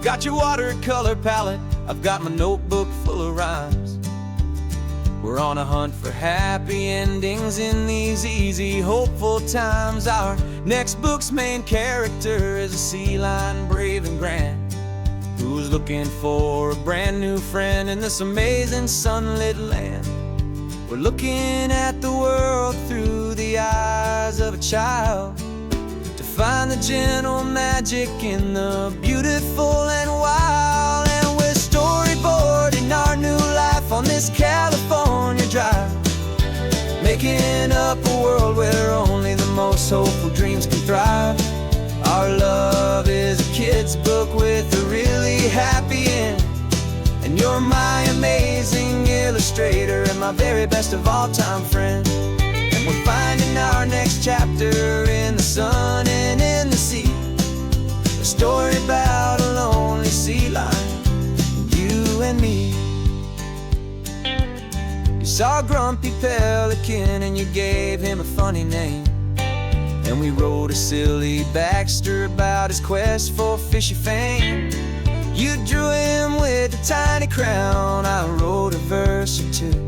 got your watercolor palette, I've got my notebook full of rhymes. We're on a hunt for happy endings in these easy, hopeful times. Our next book's main character is a sea lion, brave and grand, who's looking for a brand new friend in this amazing sunlit land. We're looking at the world through the eyes of a child, to find the gentle magic in the beautiful and wild. And we're storyboarding our new life on this California drive, making up a world where only the most hopeful dreams can thrive. Our love is a kid's book with a really happy end, and you're my amazing illustrator and my very best of all time friend. And we're finding our next chapter in the sun and in the sea, a story about a lonely sea lion, you and me. You saw a grumpy pelican and you gave him a funny name, and we wrote a silly Baxter about his quest for fishy fame. You drew him with a tiny crown, I wrote a verse or two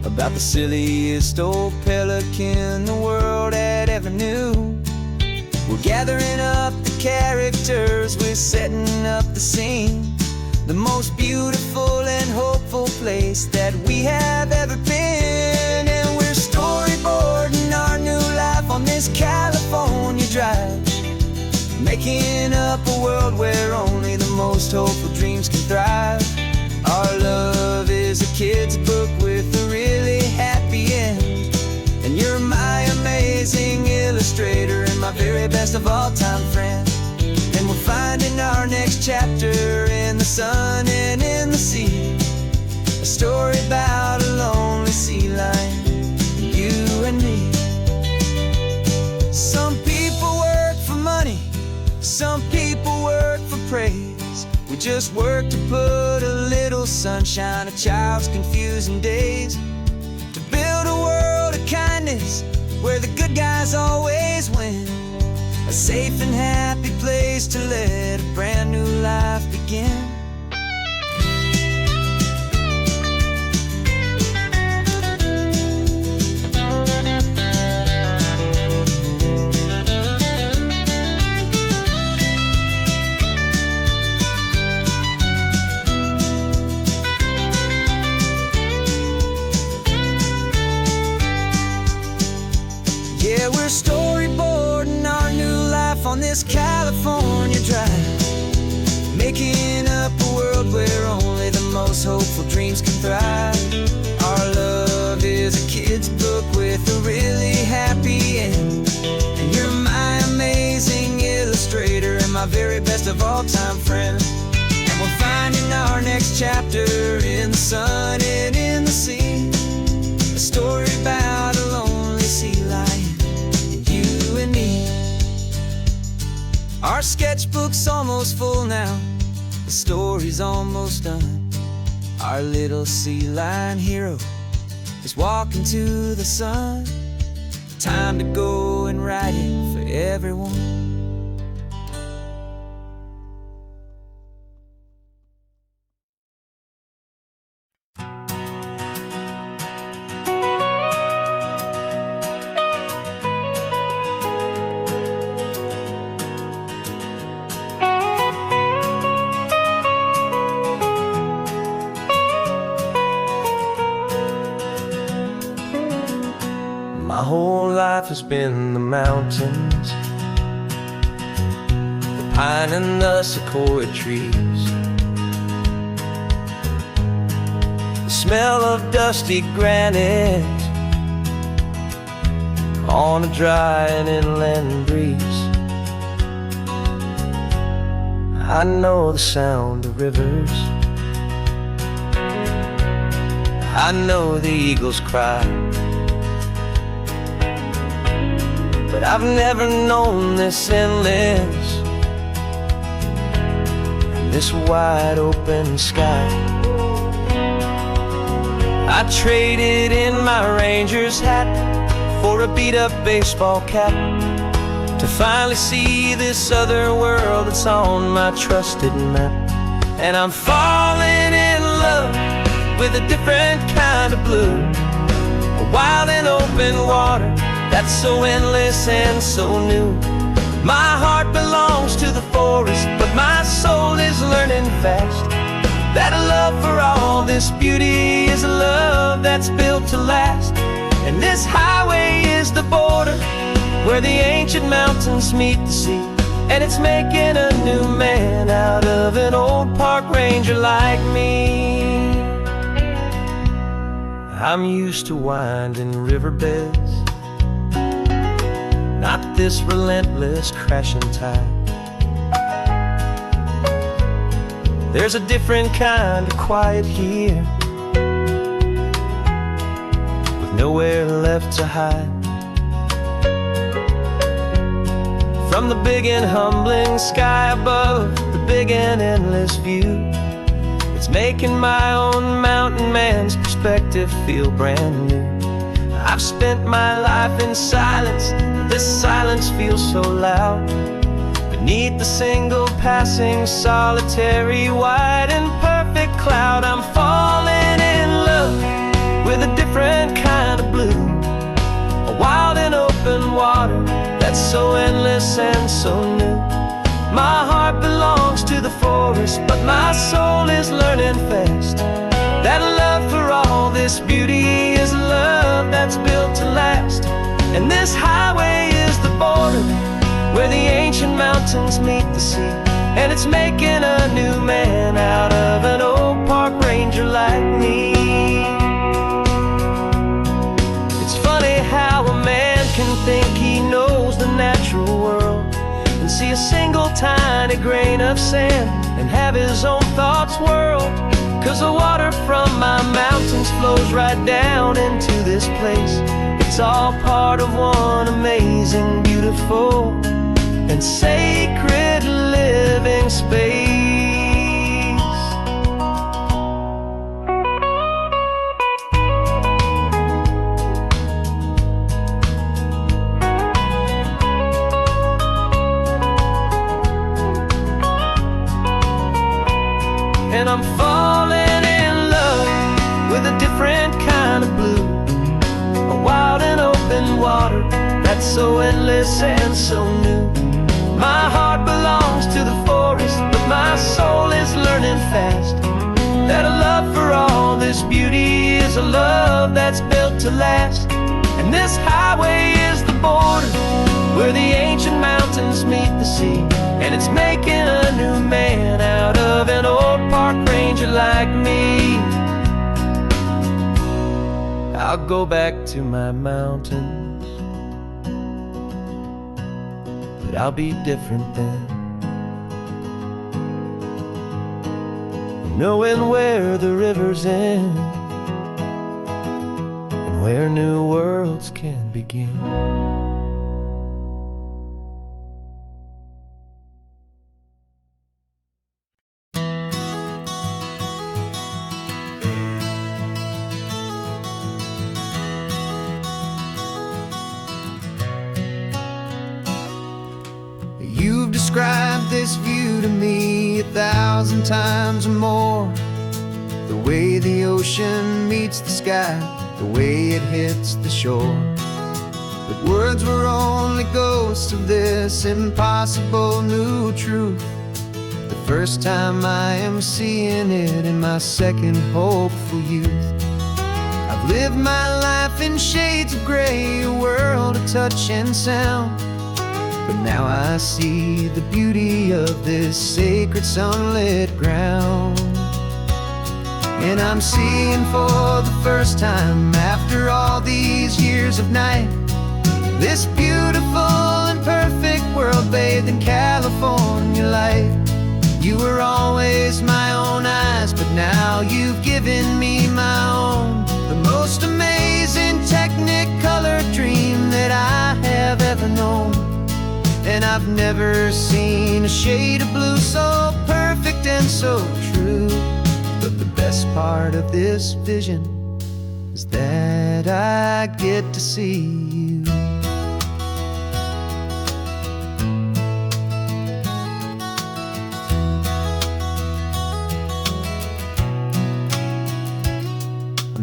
about the silliest old pelican the world had ever knew. We're gathering up the characters, we're setting up the scene, the most beautiful and hopeful place that we have ever been. And we're storyboarding our new life on this California drive, making up a world where only the most hopeful dreams can thrive. Our love is a kid's book with a really happy end, and you're my amazing illustrator and my very best of all time friend. And we're finding our next chapter in the sun and in the sea, a story about a lonely sea lion, you and me. Some people work for money, some people work for praise. We just work to put a little sunshine in a child's confusing days, to build a world of kindness where the good guys always win, a safe and happy place to let a brand new life begin. Yeah, we're storyboarding our new life on this California drive, making up a world where only the most hopeful dreams can thrive. Our love is a kid's book with a really happy end, and you're my amazing illustrator and my very best of all time friend. And we're finding our next chapter in the sun and in the sea, a story about a lonely sea lion, you and me. Our sketchbook's almost full now, the story's almost done. Our little sea lion hero is walking to the sun. Time to go and write it for everyone. My whole life has been the mountains, the pine and the sequoia trees, the smell of dusty granite on a dry and inland breeze. I know the sound of rivers, I know the eagles cry, but I've never known this endless and this wide open sky. I traded in my ranger's hat for a beat-up baseball cap to finally see this other world that's on my trusted map. And I'm falling in love with a different kind of blue, a wild and open water that's so endless and so new. My heart belongs to the forest, but my soul is learning fast that a love for all this beauty is a love that's built to last. And this highway is the border where the ancient mountains meet the sea, and it's making a new man out of an old park ranger like me. I'm used to winding riverbeds, not this relentless crashing tide. There's a different kind of quiet here, with nowhere left to hide. From the big and humbling sky above, the big and endless view, it's making my own mountain man's perspective feel brand new. I've spent my life in silence, this silence feels so loud. Beneath the single passing solitary white and perfect cloud, I'm falling in love with a different kind of blue, a wild and open water that's so endless and so new. My heart belongs to the forest, but my soul is learning fast that a love for all this beauty is a love that's built to last. And this highway is the border where the ancient mountains meet the sea, and it's making a new man out of an old park ranger like me. It's funny how a man can think he knows the natural world and see a single tiny grain of sand and have his own thoughts whirled. 'Cause the water from my mountains flows right down into this place. It's all part of one amazing, beautiful, and sacred living space. And I'm falling in love with a different kind of blue, a wild and open water that's so endless and so new. My heart belongs to the forest, but my soul is learning fast that a love for all this beauty is a love that's built to last. And this highway is the border where the ancient mountains meet the sea, and it's making a new man out of an old park ranger like me. I'll go back to my mountains, but I'll be different then, knowing where the rivers end and where new worlds can begin. You've described this view to me 1,000 times or more. The way the ocean meets the sky, the way it hits the shore. But words were only ghosts of this impossible new truth. The first time I am seeing it in my second hopeful youth. I've lived my life in shades of gray, a world of touch and sound. But now I see the beauty of this sacred sunlit ground. And I'm seeing for the first time after all these years of night, this beautiful and perfect world bathed in California light. You were always my own eyes, but now you've given me my own. The most amazing technicolor dream that I have ever known. And I've never seen a shade of blue so perfect and so true. But the best part of this vision is that I get to see you.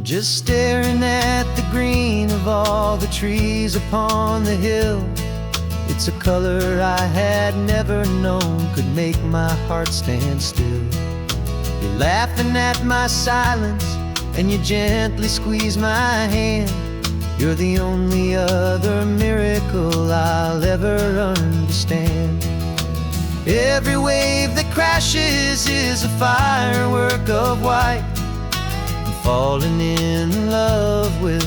just staring at the green of all the trees upon the hill. It's a color I had never known could make my heart stand still. You're laughing at my silence, and you gently squeeze my hand. You're the only other miracle I'll ever understand. Every wave that crashes is a firework of white. I'm falling in love with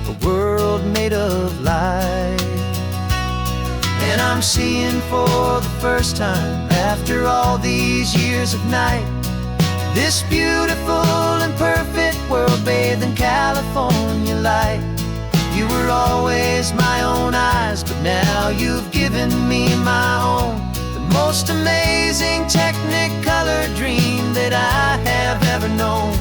a world made of light. And I'm seeing for the first time, after all these years of night, this beautiful and perfect world bathed in California light. You were always my own eyes, but now you've given me my own. The most amazing technicolor dream that I have ever known.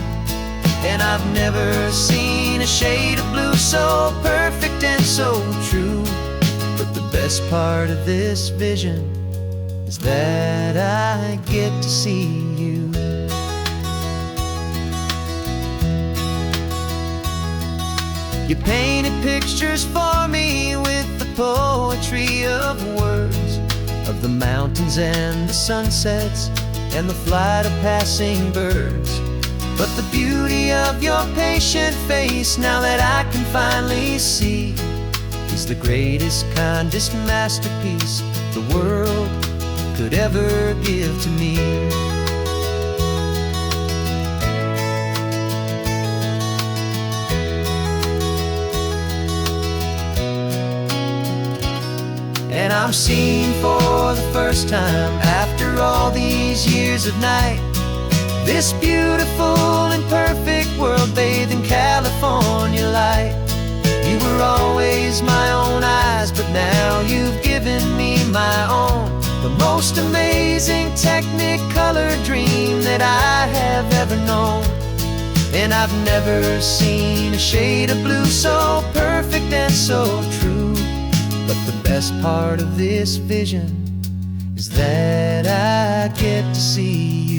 And I've never seen a shade of blue so perfect and so true. But the best part of this vision is that I get to see you. You painted pictures for me with the poetry of words, of the mountains and the sunsets and the flight of passing birds. But the beauty of your patient face, now that I can finally see, is the greatest, kindest masterpiece the world could ever give to me. And I'm seeing for the first time, after all these years of night, this beautiful and perfect world bathed in California light. You were always my own eyes, but now you've given me my own. The most amazing technicolor dream that I have ever known. And I've never seen a shade of blue so perfect and so true. But the best part of this vision is that I get to see you.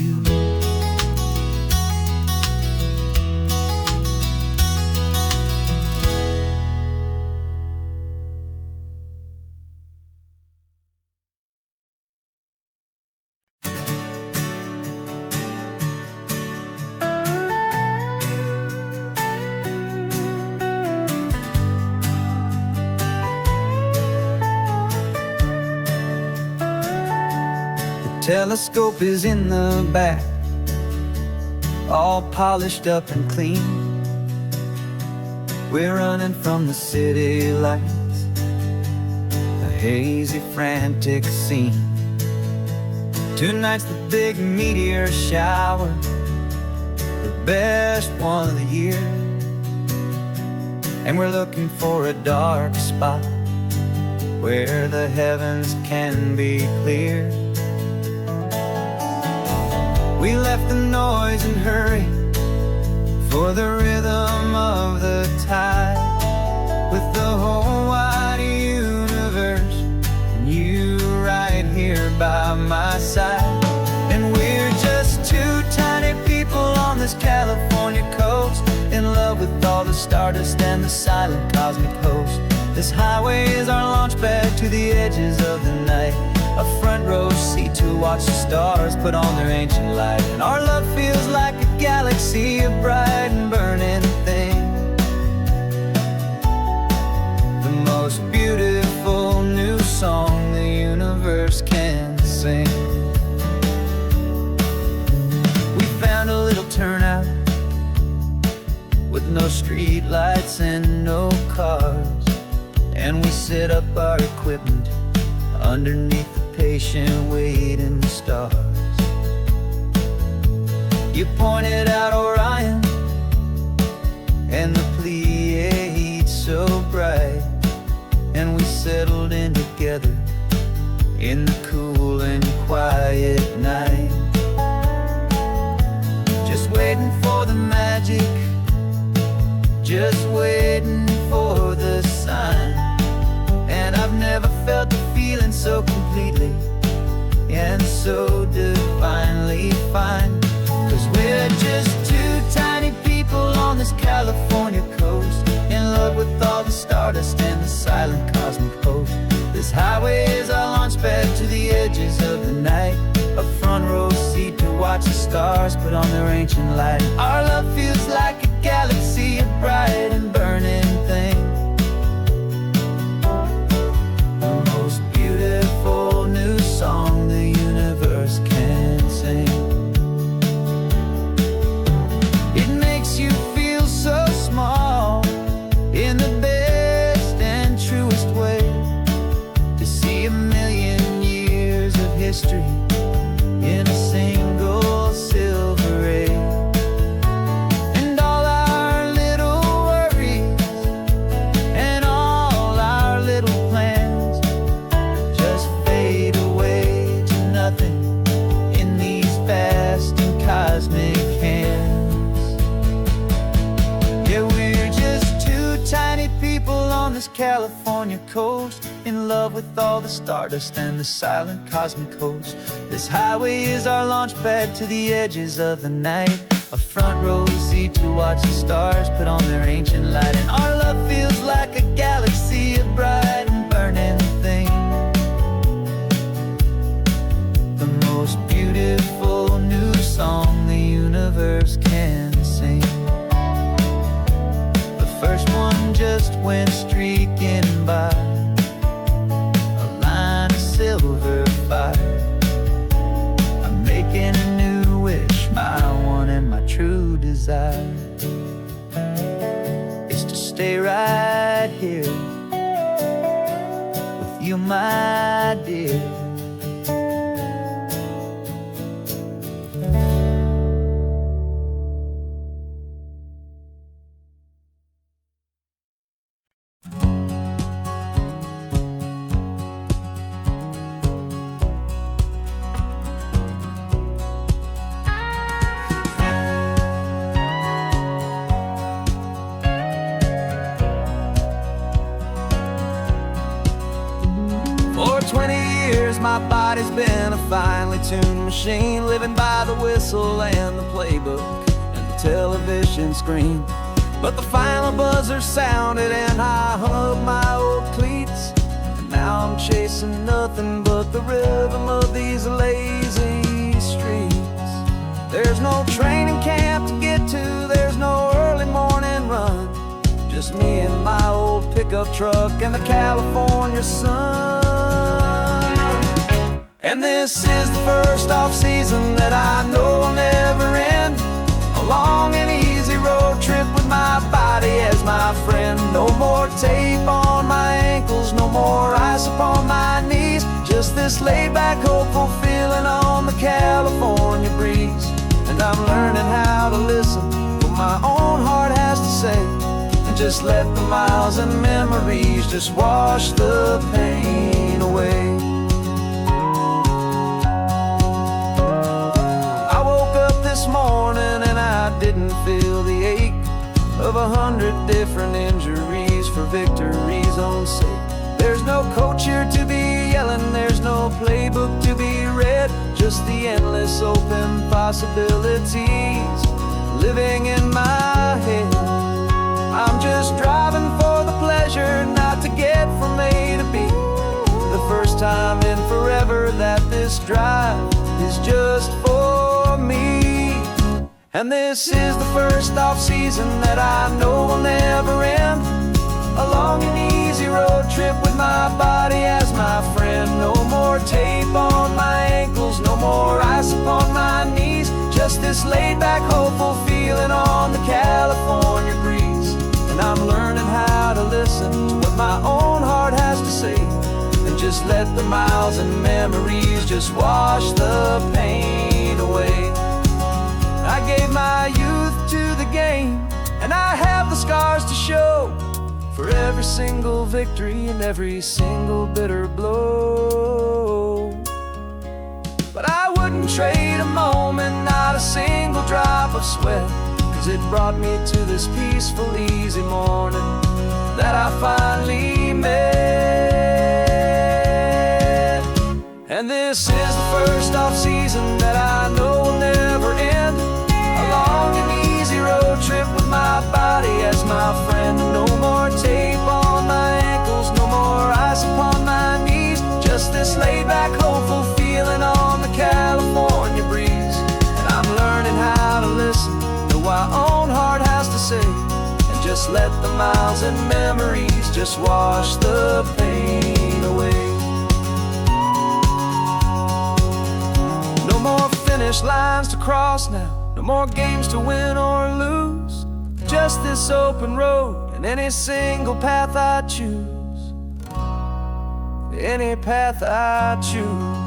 Telescope is in the back, all polished up and clean. We're running from the city lights, a hazy, frantic scene. Tonight's the big meteor shower, the best one of the year. And we're looking for a dark spot where the heavens can be clear. We left the noise and hurry for the rhythm of the tide, with the whole wide universe and you right here by my side. And we're just two tiny people on this California coast, in love with all the stardust and the silent cosmic host. This highway is our launch pad to the edges of the night, a front row seat to watch the stars put on their ancient light. And our love feels like a galaxy, a bright and burning thing, the most beautiful new song the universe can sing. We found a little turnout with no street lights and no cars, and we set up our equipment underneath the patient waiting stars. You pointed out Orion and the Pleiades so bright, and we settled in together in the cool and quiet night, just waiting for the magic, just waiting for the sign. And I've never felt the feeling so completely and so divinely fine, 'cause we're just two tiny people on this California silent cosmic host. This highway is our launch pad to the edges of the night, a front row seat to watch the stars put on their ancient light. Our love feels like a galaxy, a bright and burning thing, the most beautiful new song the universe can sing. It makes you feel so small in the best and truest way, to see 1,000,000 years of history in a single silver ray. And all our little worries and all our little plans just fade away to nothing in these vast and cosmic hands. Yeah, we're just two tiny people on this California coast, in love with all the stardust and the silent cosmic host. This highway is our launch pad to the edges of the night, a front row seat to watch the stars put on their ancient light. And our love feels like a galaxy, a bright and burning thing, the most beautiful new song the universe can sing. The first one just went streaking by, a line of silver fire. I'm making a new wish, my one and my true desire is to stay right here with you, my dear. For 20 years my body's been a finely tuned machine, living by the whistle and the playbook and the television screen. But the final buzzer sounded and I hung up my old cleats, and now I'm chasing nothing but the rhythm of these lazy streets. There's no training camp to get to, there's no early morning run, just me and my old pickup truck and the California sun. And this is the first off-season that I know will never end, a long and easy road trip with my body as my friend. No more tape on my ankles, no more ice upon my knees, just this laid-back, hopeful feeling on the California breeze. And I'm learning how to listen to what my own heart has to say, and just let the miles and memories just wash the pain away. I woke up this morning and I didn't feel the ache of 100 different injuries for victory's own sake. There's no coach here to be yelling, there's no playbook to be read, just the endless open possibilities living in my head. I'm just driving for the pleasure, not to get from A to B. The first time in forever that this drive is just for me. And this is the first off-season that I know will never end, a long and easy road trip with my body as my friend. No more tape on my ankles, no more ice upon my knees, just this laid-back, hopeful feeling on the California breeze. And I'm learning how to listen to what my own heart has to say, and just let the miles and memories just wash the pain away. I gave my youth to the game, and I have the scars to show for every single victory and every single bitter blow. But I wouldn't trade a moment, not a single drop of sweat, 'cause it brought me to this peaceful, easy morning that I finally met. And this is the first off-season that I know will never end, a long and easy road trip with my body as my friend. No more tape on my ankles, let the miles and memories just wash the pain away. No more finish lines to cross now, no more games to win or lose. Just this open road and any single path I choose. Any path I choose.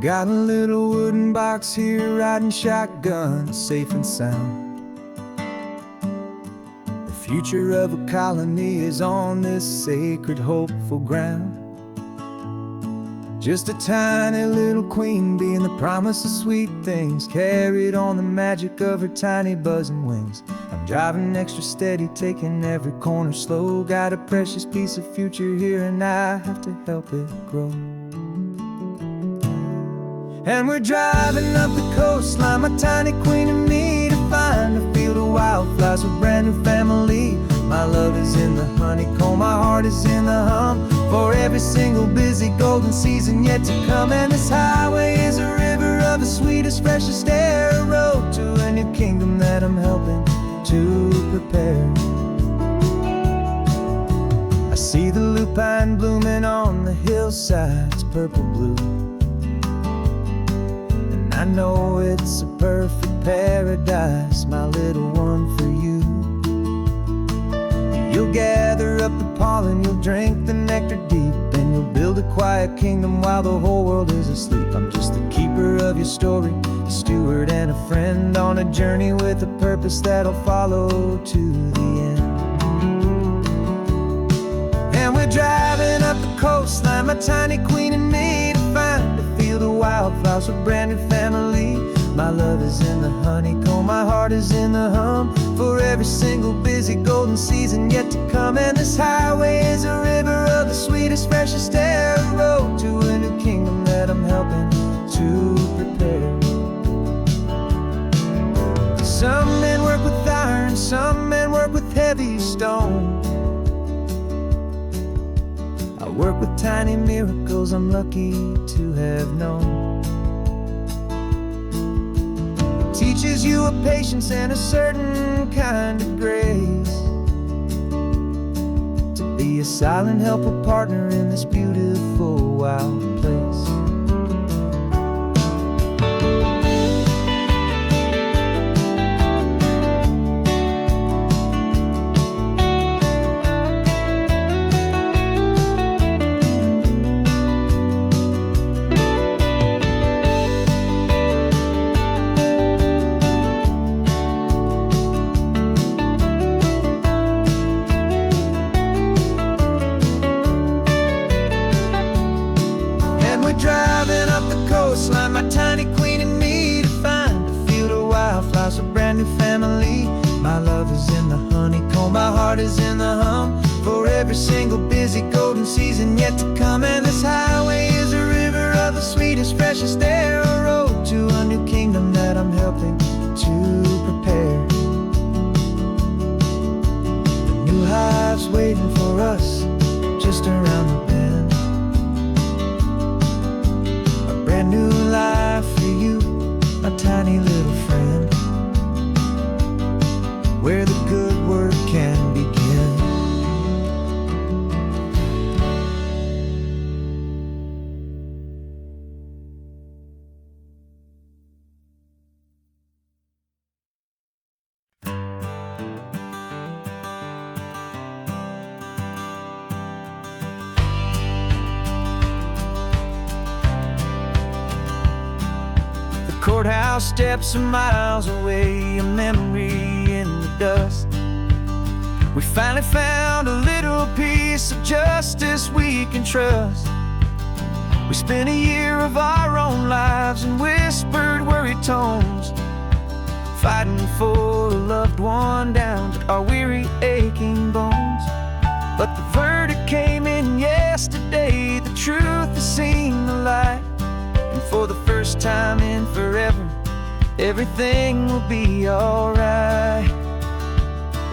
Got a little wooden box here, riding shotgun, safe and sound. The future of a colony is on this sacred, hopeful ground. Just a tiny little queen bee and the promise of sweet things, carried on the magic of her tiny buzzing wings. I'm driving extra steady, taking every corner slow. Got a precious piece of future here and I have to help it grow. And we're driving up the coastline, my tiny queen and me, to find a field of wildflowers with a brand new family. My love is in the honeycomb, my heart is in the hum, for every single busy golden season yet to come. And this highway is a river of the sweetest, freshest air, a road to a new kingdom that I'm helping to prepare. I see the lupine blooming on the hillsides, purple blue. I know it's a perfect paradise, my little one, for you. You'll gather up the pollen, you'll drink the nectar deep, and you'll build a quiet kingdom while the whole world is asleep. I'm just the keeper of your story, a steward and a friend, on a journey with a purpose that'll follow to the end. And we're driving up the coastline, my tiny queen and me, to find a field of wildflowers with a brand new family. My love is in the honeycomb, my heart is in the hum, for every single busy golden season yet to come. And this highway is a river of the sweetest, freshest air, a road to a new kingdom that I'm helping to prepare. Some men work with iron, some men work with heavy stone. I work with tiny miracles I'm lucky to have known. It teaches you a patience and a certain kind of grace, to be a silent helper partner in this beautiful wild place. Driving up the coastline, my tiny queen and me, to find a field of wildflowers, a brand new family. My love is in the honeycomb, my heart is in the hum, for every single busy golden season yet to come. And this highway is a river of the sweetest, freshest air, a road to a new kingdom that I'm helping to prepare. The new hive's waiting for us just around the bend. Brand new life for you, my tiny little friend, where the good work can begin. Courthouse steps are miles away, a memory in the dust. We finally found a little piece of justice we can trust. We spent a year of our own lives in whispered, worried tones, fighting for a loved one down to our weary, aching bones. But the verdict came in yesterday, the truth has seen the light, and for the first time in forever, everything will be alright.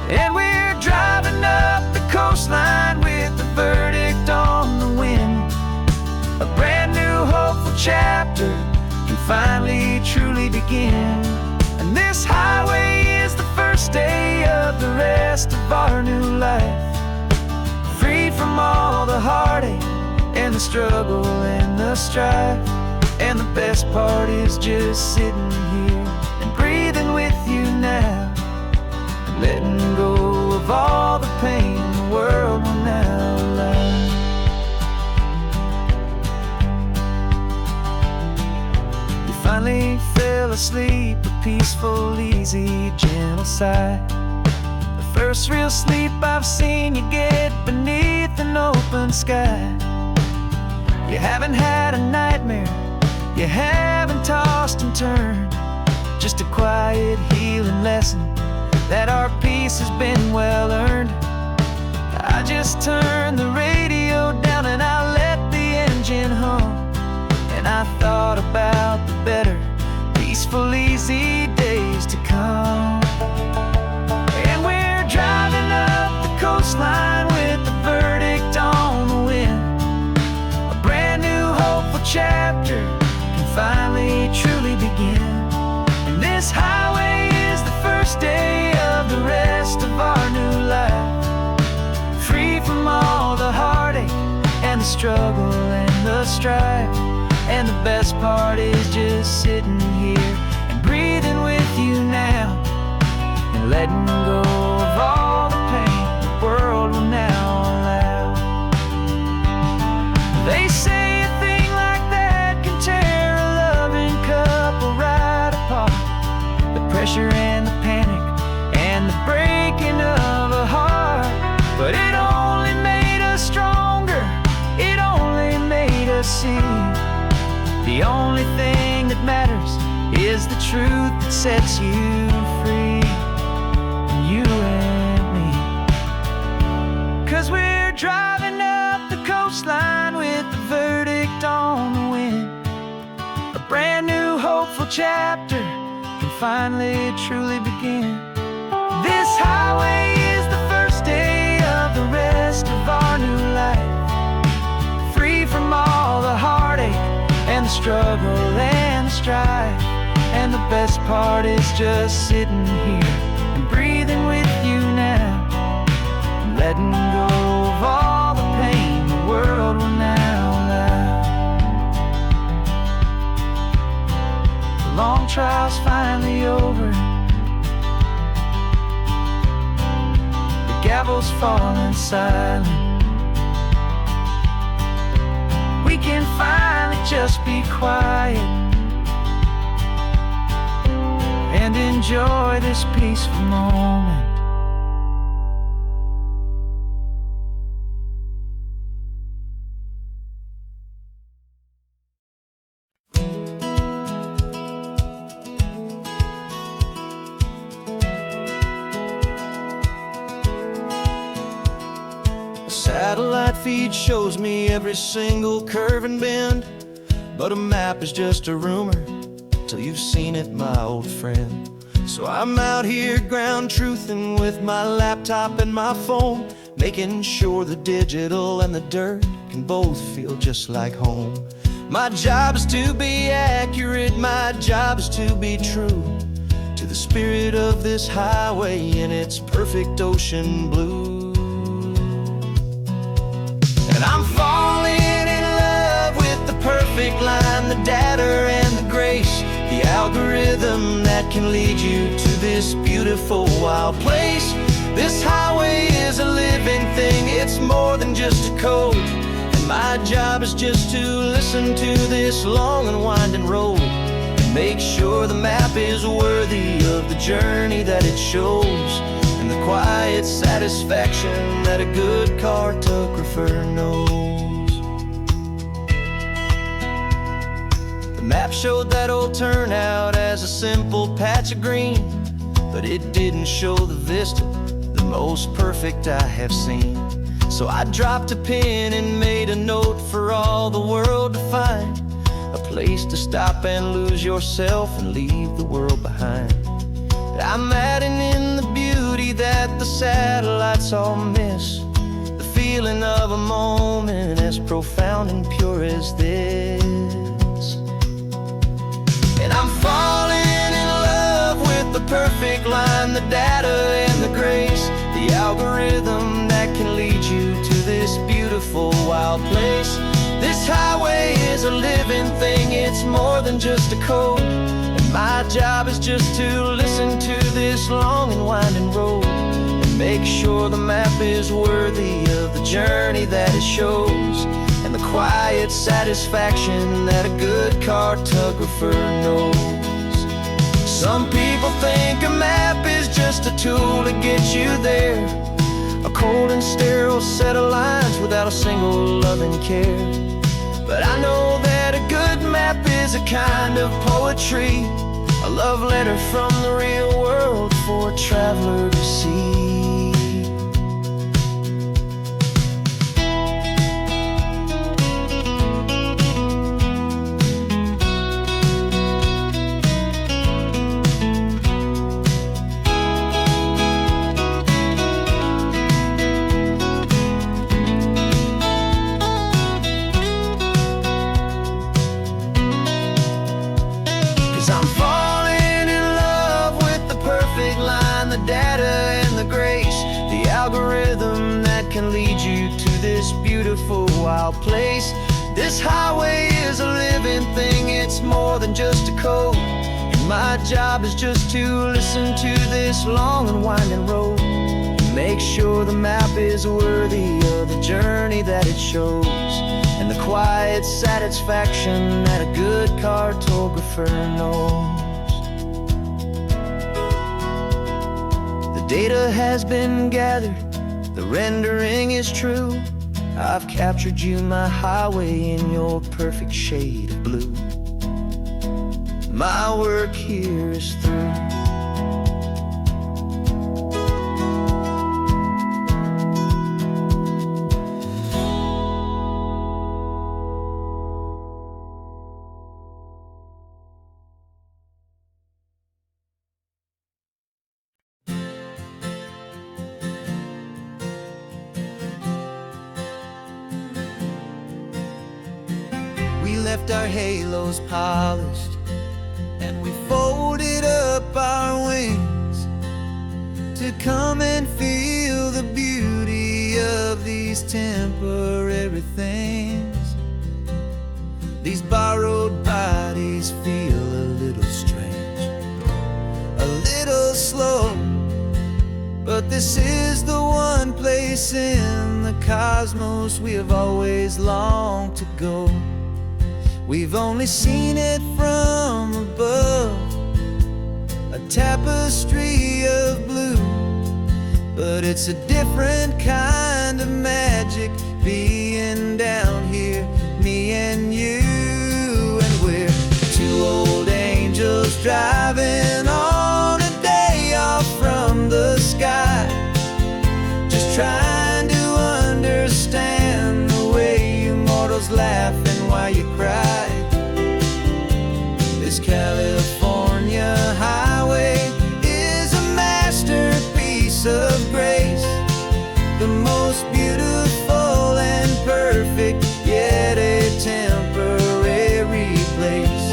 And we're driving up the coastline with the verdict on the wind. A brand new hopeful chapter can finally truly begin. And this highway is the first day of the rest of our new life, free from all the heartache and the struggle and the strife. And the best part is just sitting here and breathing with you now, and letting go of all the pain the world will now allow. You finally fell asleep, a peaceful, easy, gentle sigh. The first real sleep I've seen you get beneath an open sky. You haven't had a nightmare, you haven't tossed and turned, just a quiet healing lesson that our peace has been well earned. I just turned the radio down and I let the engine hum, and I thought about the better, peaceful, easy days to come. And we're driving up the coastline with the verdict on the wind. A brand new hopeful chapter can finally truly begin. And this highway is the first day of the rest of our new life, free from all the heartache and the struggle and the strife. And the best part is just sitting here and breathing with you now, and letting go of all the pain the world will now allow. They say a thing like that can tear a loving couple right apart. The pressure and the panic and the breaking of a heart. But it only made us stronger, it only made us see the only thing that matters is the truth that sets you free, you and me. 'Cause we're driving up the coastline with the verdict on the wind. A brand new hopeful chapter can finally truly begin. This highway is the first day of the rest of our new life, free from all the heartache and the struggle and the strife. And the best part is just sitting here and breathing with you now, and letting go of all the pain the world will now allow. The long trial's finally over, the gavel's falling silent. We can finally just be quiet and enjoy this peaceful moment. Satellite feed shows me every single curve and bend, but a map is just a rumor till you've seen it, my old friend. So I'm out here ground truthing with my laptop and my phone, making sure the digital and the dirt can both feel just like home. My job is to be accurate, my job is to be true to the spirit of this highway in its perfect ocean blue. And I'm falling in love with the perfect line, the data and the grace, the algorithm that can lead you to this beautiful wild place. This highway is a living thing, it's more than just a code. And my job is just to listen to this long and winding road, and make sure the map is worthy of the journey that it shows, and the quiet satisfaction that a good cartographer knows. The map showed that old turnout as a simple patch of green, but it didn't show the vista, the most perfect I have seen. So I dropped a pin and made a note for all the world to find, a place to stop and lose yourself and leave the world behind. But I'm adding in the beauty that the satellites all miss, the feeling of a moment as profound and pure as this. And I'm falling in love with the perfect line, the data and the grace, the algorithm that can lead you to this beautiful wild place. This highway is a living thing, it's more than just a code. And my job is just to listen to this long and winding road and make sure the map is worthy of the journey that it shows, and the quiet satisfaction that a good cartographer knows. Some people think a map is just a tool to get you there, a cold and sterile set of lines without a single loving care. But I know that a good map is a kind of poetry, a love letter from the real world for a traveler to see. 'Cause I'm falling in love with the perfect line, the data and the grace, the algorithm that can lead you to this beautiful wild place. This highway is a living thing, it's more than just a code. And my job is just to listen to this long and winding road, make sure the map is worthy of the journey that it shows, and the quiet satisfaction that a good cartographer knows. The data has been gathered, the rendering is true. I've captured you, my highway, in your perfect shade of blue. My work here is through. We left our halos polished, and we folded up our wings to come and feel the beauty of these temporary things. These borrowed bodies feel a little strange, a little slow, but this is the one place in the cosmos we have always longed to go. We've only seen it from above, a tapestry of blue, but it's a different kind of magic being down here, me and you. And we're two old angels driving on a day off from the sky, just trying to understand the way you mortals laugh and why you cry. This California highway is a masterpiece of grace, the most beautiful and perfect, yet a temporary place.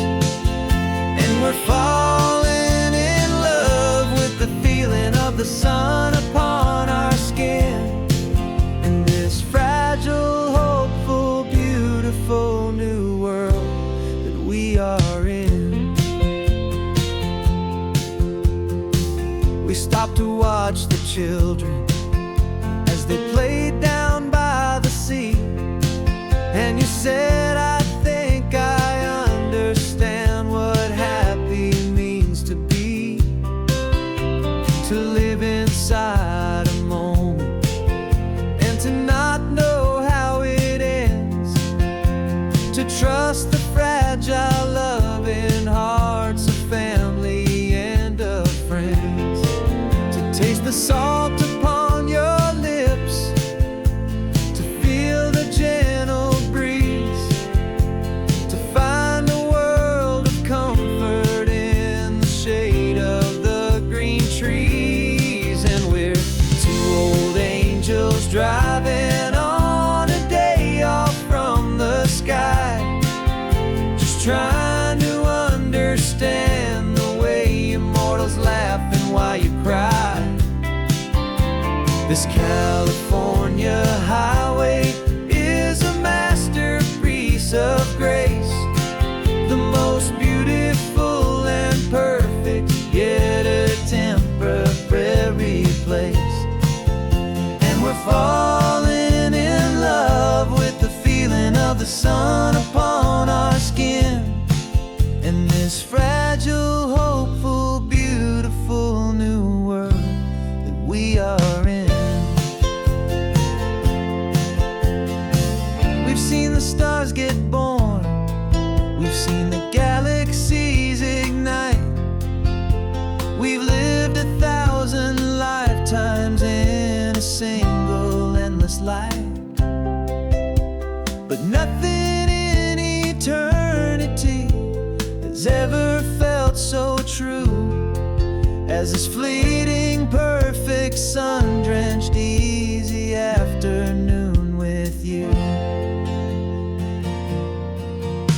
And we're falling in love with the feeling of the sun upon our skin, in this fragile, hopeful, beautiful new world that we are in. We stopped to watch the children as they played down by the sea, and you said, I think I understand what happy means to be, to live inside a moment and to not know how it ends, to trust the fragile loving hearts of family and of friends, to taste the salt upon your lips, to feel the gentle breeze This California highway is a masterpiece of grace, the most beautiful and perfect, yet a temporary place. And we're falling in love with the feeling of the sun upon our skin, and this fragile, hopeful, beautiful new world that we are in. We've seen the stars get born, we've seen the galaxies ignite, we've lived 1,000 lifetimes in a single endless life. But nothing in eternity has ever felt so true as this fleeting, perfect, sun-drenched, easy afternoon with you.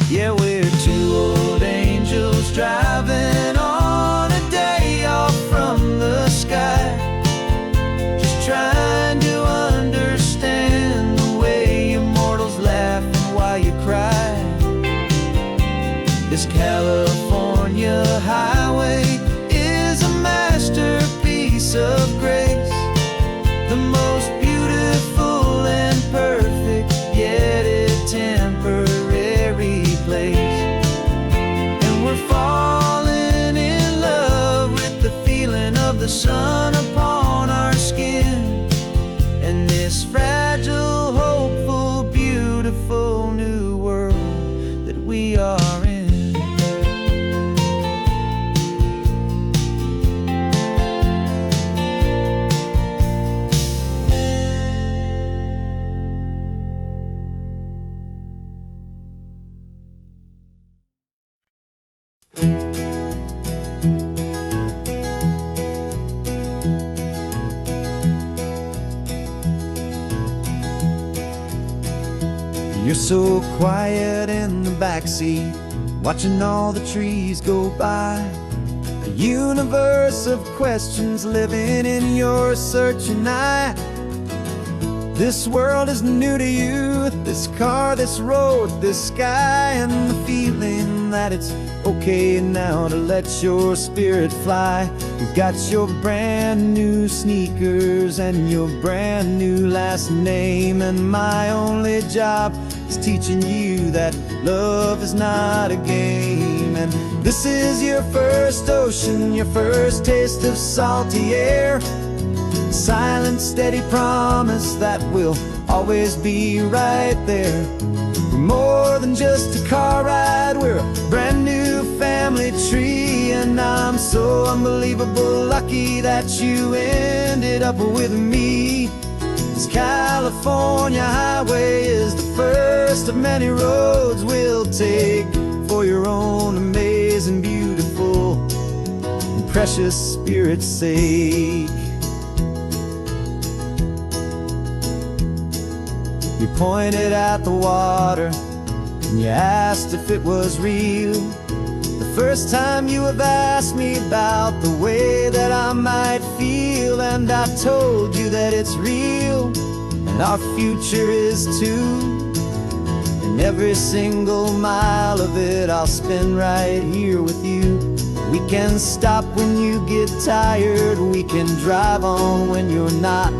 Yeah, we're two old angels driving on a day off from the sky, just trying to understand the way immortals laugh and why you cry. This California highway is a masterpiece of grace, the most beautiful and perfect, yet a temporary place. And we're falling in love with the feeling of the sun upon our skin, and this fragile, hopeful, beautiful new world that we are in. You're so quiet in the backseat, watching all the trees go by. A universe of questions living in your searching eye. This world is new to you, this car, this road, this sky, and the feeling that it's okay now to let your spirit fly. You've got your brand new sneakers and your brand new last name, and my only job is teaching you that love is not a game. And this is your first ocean, your first taste of salty air, a silent, steady promise that we'll always be right there. We're more than just a car ride, we're a brand new family tree, and I'm so unbelievable lucky that you ended up with me. This California highway is the first of many roads we'll take for your own amazing, beautiful, and precious spirit's sake. You pointed at the water and you asked if it was real. The first time you have asked me about the way that I might feel, and I told you that it's real and our future is too. And every single mile of it I'll spend right here with you. We can stop when you get tired, we can drive on when you're not,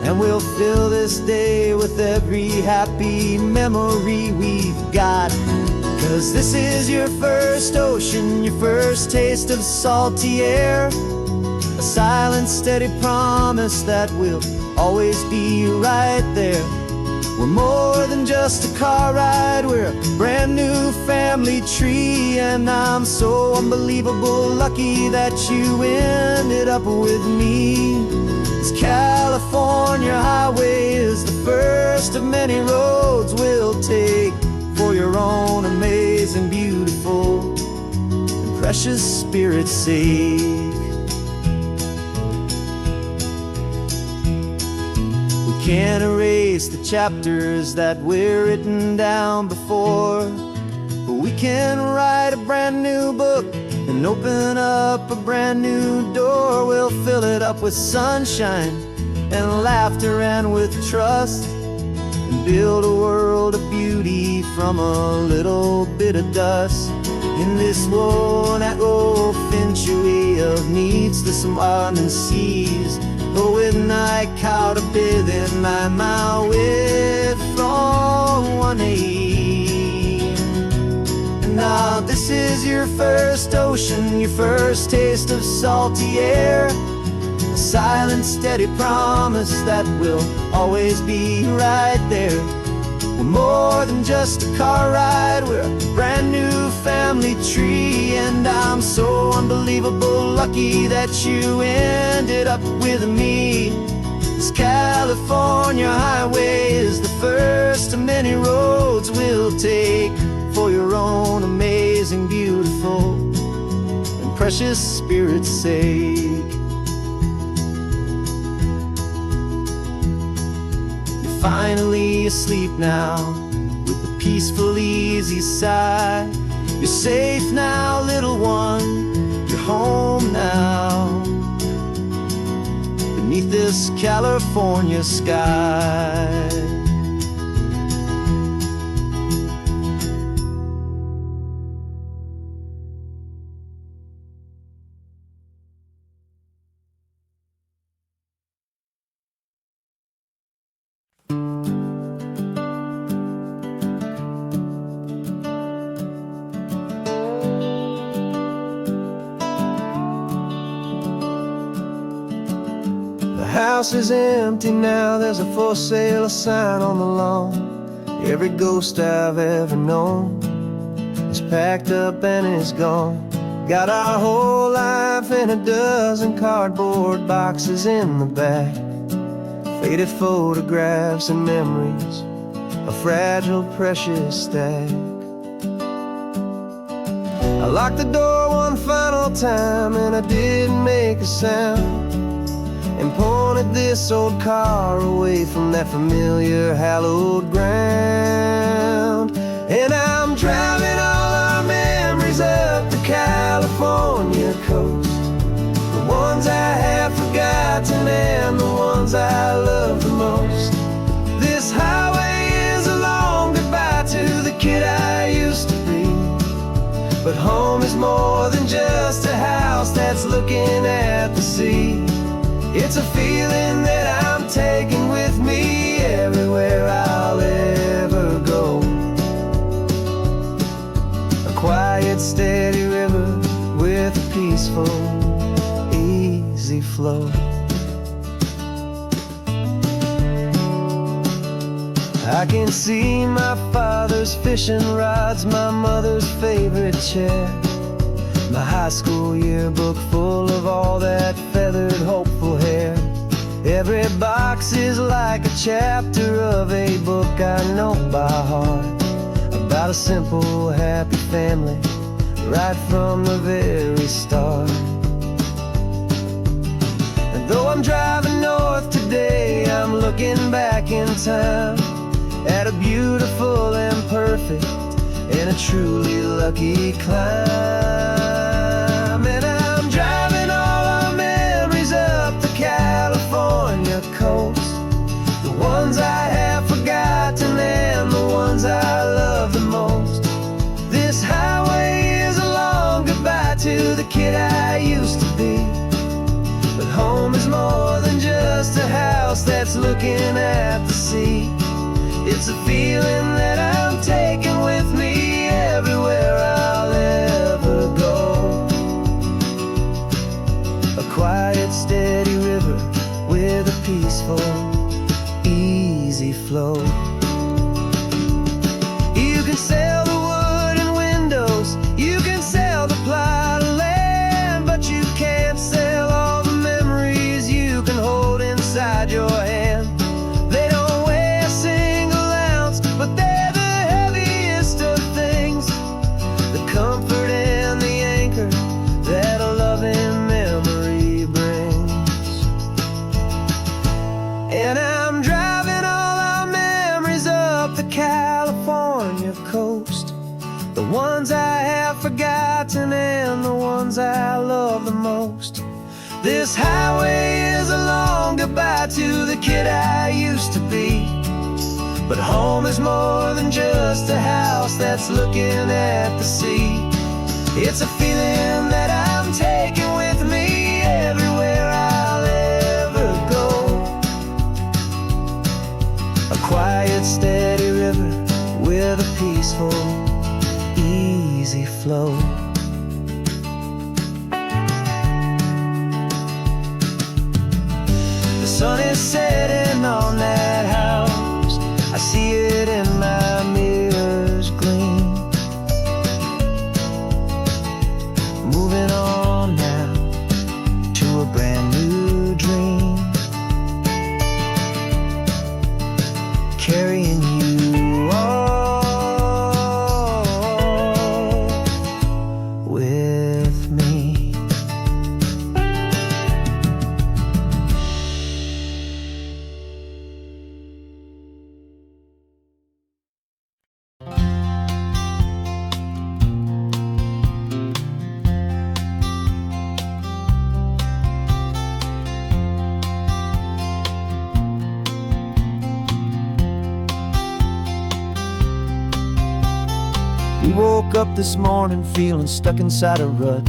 and we'll fill this day with every happy memory we've got. 'Cause this is your first ocean, your first taste of salty air, a silent, steady promise that we'll always be right there. We're more than just a car ride, we're a brand new family tree, and I'm so unbelievable lucky that you ended up with me. This California highway is the first of many roads we'll take for your own amazing, beautiful, and precious spirit's sake. We can't erase the chapters that we're written down before, but we can write a brand new book and open up a brand new door. We'll fill it up with sunshine and laughter and with trust, and build a world of beauty from a little bit of dust. In this world that century of needs to some and seas, but with night caught a bit in my with from one aim. And now this is your first ocean, your first taste of salty air, a silent steady promise that will always be right there. We're more than just a car ride, we're a brand new family tree. And I'm so unbelievable lucky that you ended up with me. This California highway is the first of many roads we'll take for your own amazing, beautiful, and precious spirit's sake. Finally asleep now, with a peaceful, easy sigh. You're safe now, little one, you're home now, beneath this California sky. The house is empty now, there's a for sale sign on the lawn. Every ghost I've ever known is packed up and is gone. Got our whole life in a dozen cardboard boxes in the back, faded photographs and memories, a fragile, precious stack. I locked the door one final time and I didn't make a sound, and pointed this old car away from that familiar hallowed ground. And I'm driving all our memories up the California coast, the ones I have forgotten and the ones I love the most. This highway is a long goodbye to the kid I used to be, but home is more than just a house that's looking at the sea. It's a feeling that I'm taking with me everywhere I'll ever go. A quiet, steady river with a peaceful, easy flow. I can see my father's fishing rods, my mother's favorite chair, my high school yearbook full of all that feathered, hopeful hair. Every box is like a chapter of a book I know by heart, about a simple, happy family right from the very start. And though I'm driving north today, I'm looking back in time at a beautiful and perfect and a truly lucky climb. And I'm driving all our memories up the California coast, the ones I have forgotten and the ones I love the most. This highway is a long goodbye to the kid I used to be, but home is more than just a house that's looking at the sea. It's a feeling that I'm taking with me everywhere I'll ever go. A quiet, steady river with a peaceful, easy flow. You can sell the wood and windows, you can sell the plot of land, but you can't sell all the memories you can hold inside your hand. They don't weigh a single ounce, but they're the heaviest of things, the comfort and the anchor that a loving memory brings. And I'm driving all our memories up the California coast, the ones I have forgotten and the ones I love the most. This highway is a long goodbye to the kid I used to be. But home is more than just a house that's looking at the sea. It's a feeling that I'm taking with me everywhere I'll ever go. A quiet, steady river with a peaceful, easy flow. The sun is setting on that house. I see it in my mirror's gleam. Moving on now to a brand new dream. Carrying you all with me. We woke up this morning feeling stuck inside a rut.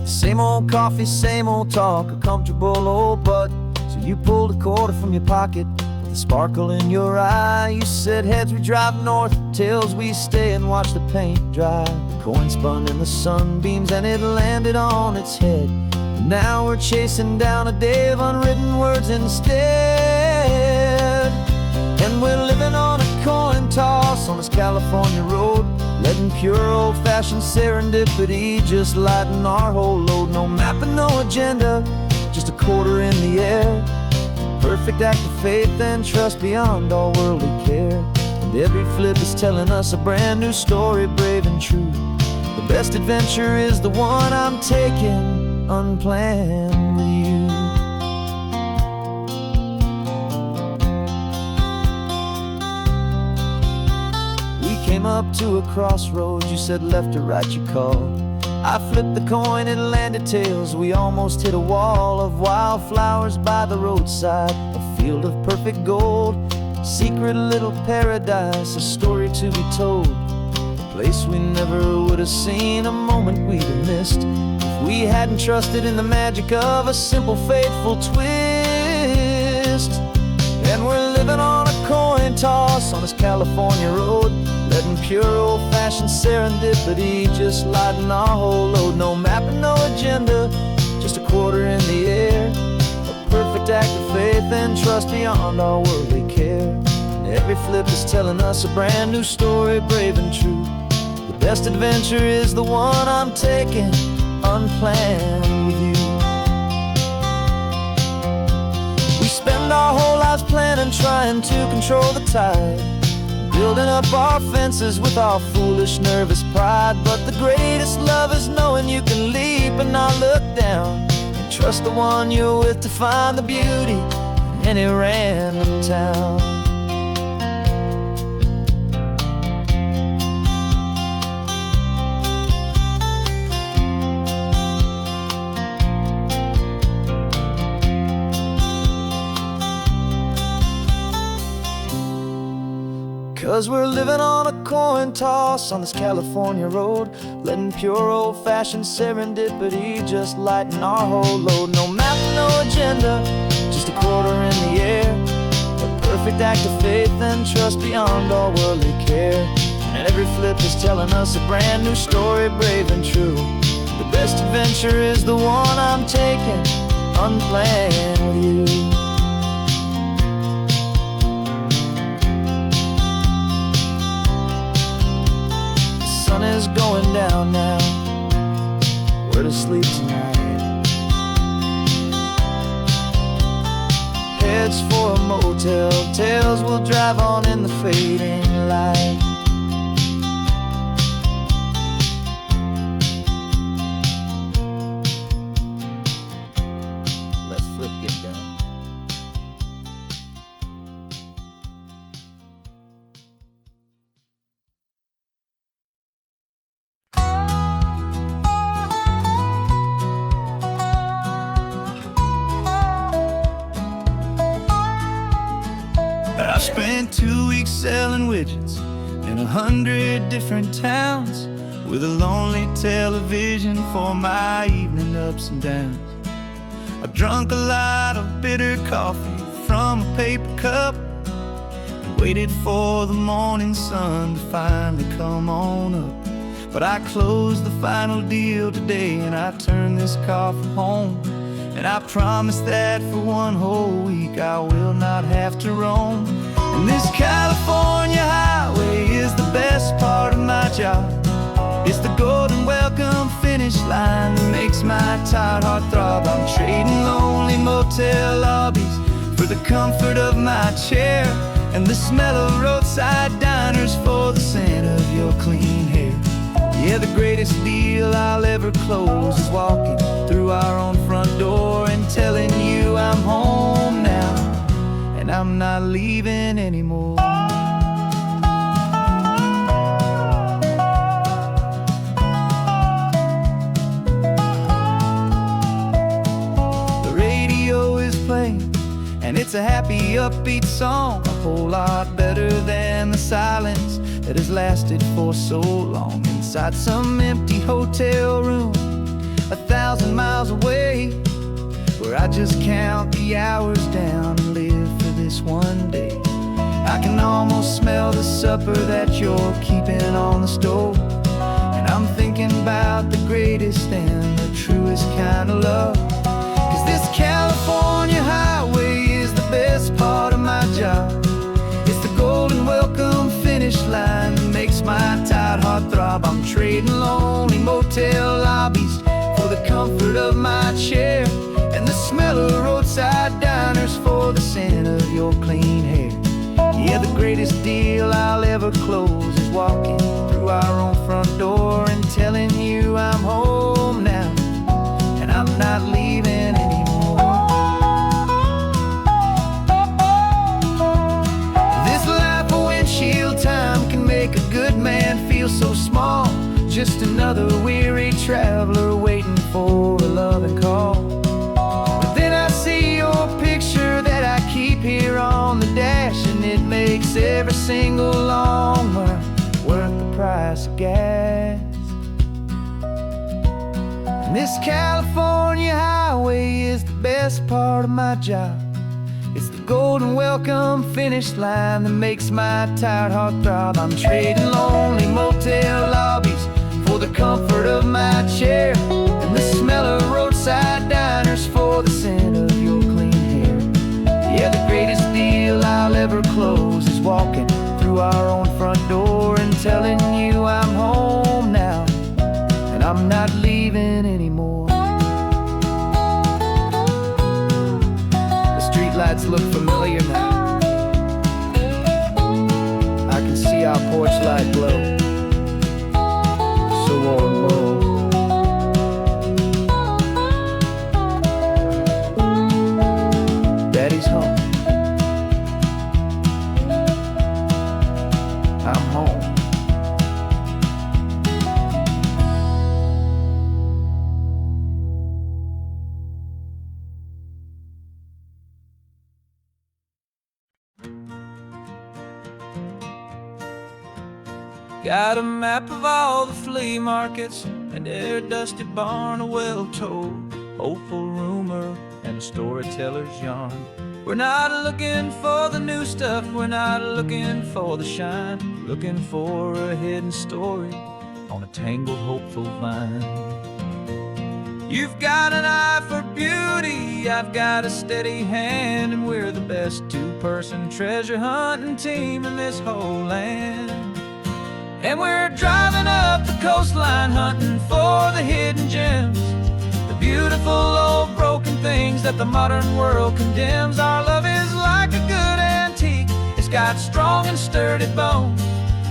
Same old coffee, same old talk, a comfortable old butt. So you pulled a quarter from your pocket with a sparkle in your eye. You said heads we drive north, tails we stay and watch the paint dry. The coin spun in the sunbeams and it landed on its head. And now we're chasing down a day of unwritten words instead. And we're living on a coin toss on this California road, letting pure old-fashioned serendipity just lighten our whole load. No map and no agenda, just a quarter in the air. Perfect act of faith and trust beyond all worldly care. And every flip is telling us a brand new story, brave and true. The best adventure is the one I'm taking unplanned with you. Came up to a crossroads, you said left or right you called. I flipped the coin, it landed tails. We almost hit a wall of wildflowers by the roadside, a field of perfect gold, secret little paradise, a story to be told. A place we never would have seen, a moment we'd have missed if we hadn't trusted in the magic of a simple, faithful twist. And we're living on a coin toss on this California road, letting pure old-fashioned serendipity just lighten our whole load. No map and no agenda, just a quarter in the air. A perfect act of faith and trust beyond all worldly care. And every flip is telling us a brand new story, brave and true. The best adventure is the one I'm taking unplanned with you. We spend our whole lives planning, trying to control the tide, building up our fences with our foolish, nervous pride. But the greatest love is knowing you can leap and not look down, and trust the one you're with to find the beauty in any random town. 'Cause we're living on a coin toss on this California road, letting pure old-fashioned serendipity just lighten our whole load. No map, no agenda, just a quarter in the air. A perfect act of faith and trust beyond all worldly care. And every flip is telling us a brand new story, brave and true. The best adventure is the one I'm taking unplanned with you. The sun is going down now, we're to sleep tonight. Heads for a motel, tails will drive on in the fading light. Let's flip get down. spent 2 weeks selling widgets in 100 different towns, with a lonely television for my evening ups and downs. I drunk a lot of bitter coffee from a paper cup, and waited for the morning sun to finally come on up. But I closed the final deal today, and I turned this car from home. And I promise that for one whole week I will not have to roam. And this California highway is the best part of my job. It's the golden welcome finish line that makes my tired heart throb. I'm trading lonely motel lobbies for the comfort of my chair, and the smell of roadside diners for the scent of your clean hair. Yeah, the greatest deal I'll ever close is walking through our own front door and telling you I'm home now, and I'm not leaving anymore. The radio is playing, and it's a happy, upbeat song, a whole lot better than the silence that has lasted for so long inside some empty hotel room 1,000 miles away, where I just count the hours down and live for this one day. I can almost smell the supper that you're keeping on the stove, and I'm thinking about the greatest and the truest kind of love. 'Cause this California highway is the best part of my job. It's the golden welcome finish line that makes my tired heart throb. I'm trading lonely motel lobbies for the comfort of my chair, and the smell of roadside diners for the scent of your clean hair. Yeah, the greatest deal I'll ever close is walking through our own front door and telling you I'm home now, and I'm not leaving anymore. This life of windshield time can make a good man feel so small, just another weary traveler waiting for a loving call. But then I see your picture that I keep here on the dash, and it makes every single long mile worth the price of gas. And this California highway is the best part of my job. It's the golden welcome finish line that makes my tired heart throb. I'm trading lonely motel lobbies for the comfort of my chair, and the smell of roadside diners for the scent of your clean hair. Yeah, the greatest deal I'll ever close is walking through our own front door and telling you I'm home now, and I'm not leaving anymore. The streetlights look familiar now. I can see our porch light glow, so warm, oh. Daddy's home. I'm home. Got a map of all the flea markets and their dusty barn, a well-told, hopeful rumor, and a storyteller's yarn. We're not looking for the new stuff, we're not looking for the shine, looking for a hidden story on a tangled, hopeful vine. You've got an eye for beauty, I've got a steady hand, and we're the best two-person treasure hunting team in this whole land. And we're driving up the coastline hunting for the hidden gems, the beautiful old broken things that the modern world condemns. Our love is like a good antique, it's got strong and sturdy bones,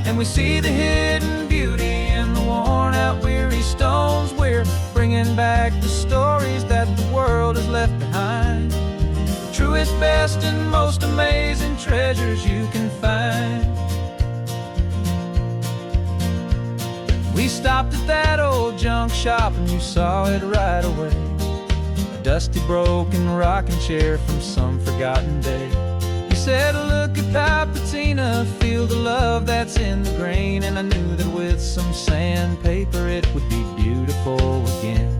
and we see the hidden beauty in the worn out weary stones. We're bringing back the stories that the world has left behind, the truest, best, and most amazing treasures you can find. We stopped at that old junk shop and you saw it right away, a dusty broken rocking chair from some forgotten day. You said, look at Papatina, feel the love that's in the grain. And I knew that with some sandpaper it would be beautiful again.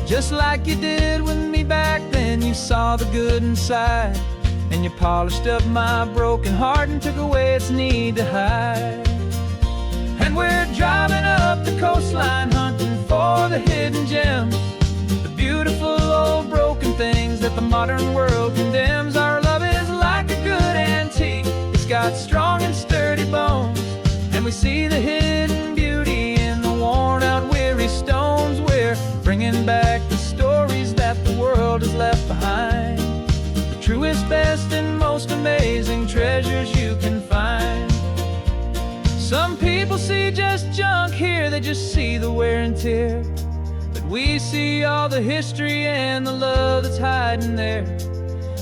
Just like you did with me back then, you saw the good inside, and you polished up my broken heart and took away its need to hide. And we're driving up the coastline, hunting for the hidden gems, the beautiful old broken things that the modern world condemns. Our love is like a good antique, it's got strong and sturdy bones, and we see the hidden beauty in the worn out weary stones. We're bringing back the stories that the world has left behind, the truest, best, and most amazing treasures you can find. Some people see just junk here, they just see the wear and tear, but we see all the history and the love that's hiding there.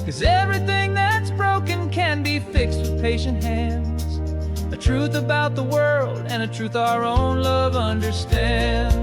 'Cause everything that's broken can be fixed with patient hands, a truth about the world and a truth our own love understands.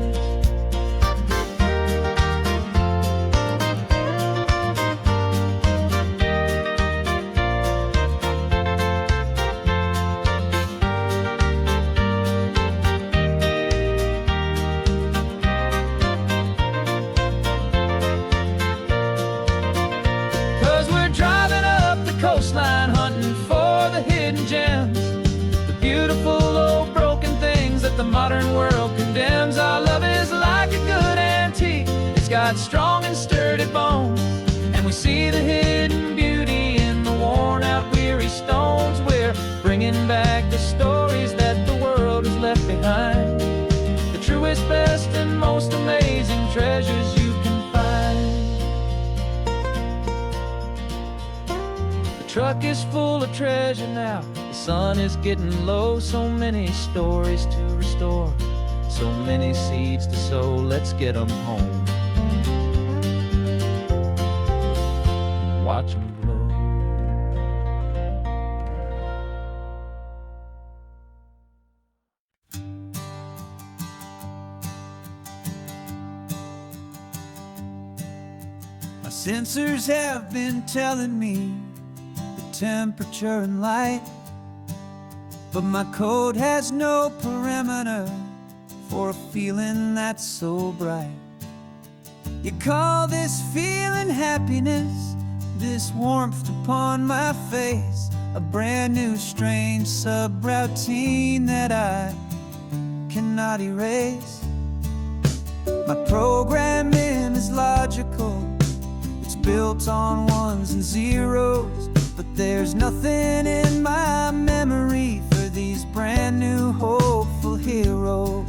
'Cause we're driving up the coastline, hunting for the hidden gems, the beautiful old broken things that the modern world condemns. Our love is like a good antique, it's got strong and sturdy bones, and we see the hidden beauty in the worn out weary stones. We're bringing back the stories that the world has left behind, the truest, best, and most amazing treasures you can find. The truck is full of treasure now, the sun is getting low. So many stories to restore, so many seeds to sow. Let's get them home, watch them blow. My sensors have been telling me the temperature and light, but my code has no perimeter for a feeling that's so bright. You call this feeling happiness, this warmth upon my face, a brand new strange subroutine that I cannot erase. My programming is logical, it's built on ones and zeros, but there's nothing in my memory for these brand new hopeful heroes.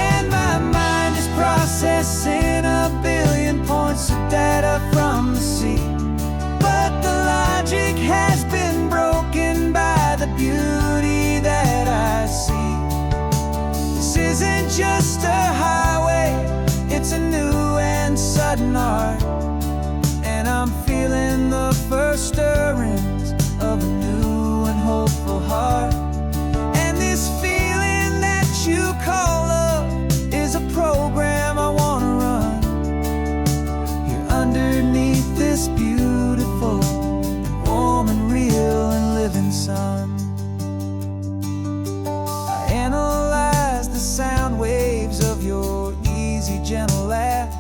And my mind is processing a billion points of data from the sea, but the logic has been broken by the beauty that I see. This isn't just a highway, it's a new and sudden art, and I'm feeling the first stirrings of a new and hopeful heart. And this feeling that you call love is a program I want to run here underneath this beautiful and warm and real and living sun. I analyze the sound waves of your easy, gentle laugh.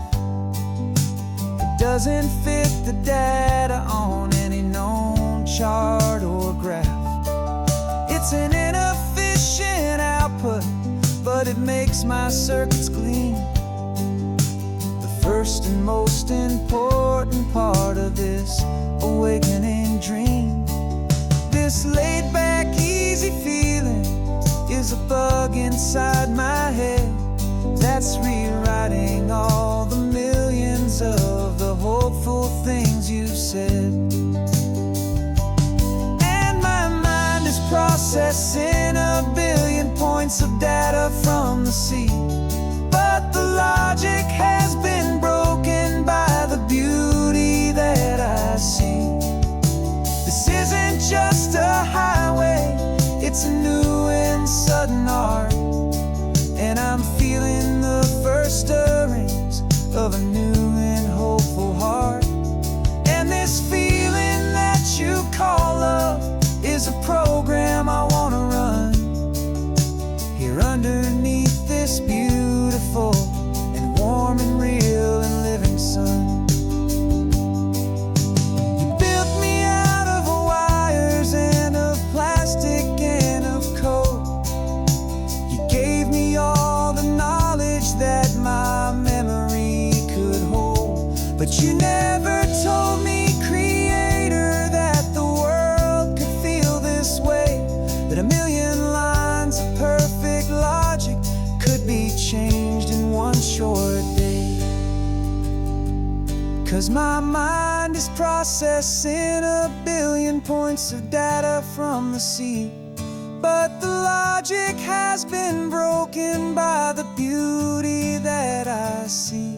It doesn't fit the data on any known chart or graph. It's an inefficient output, but it makes my circuits clean. The first and most important part of this awakening dream. This laid-back, easy feeling is a bug inside my head that's rewriting all the millions of the hopeful things you've said. And my mind is processing a billion points of data from the sea, but the logic has been broken by the beauty that I see. This isn't just a highway, it's a new and sudden art, and I'm feeling the first stirrings of a new and hopeful heart. And this feeling But you never told me, Creator, that the world could feel this way, that a million lines of perfect logic could be changed in one short day. 'Cause my mind is processing a billion points of data from the sea, but the logic has been broken by the beauty that I see.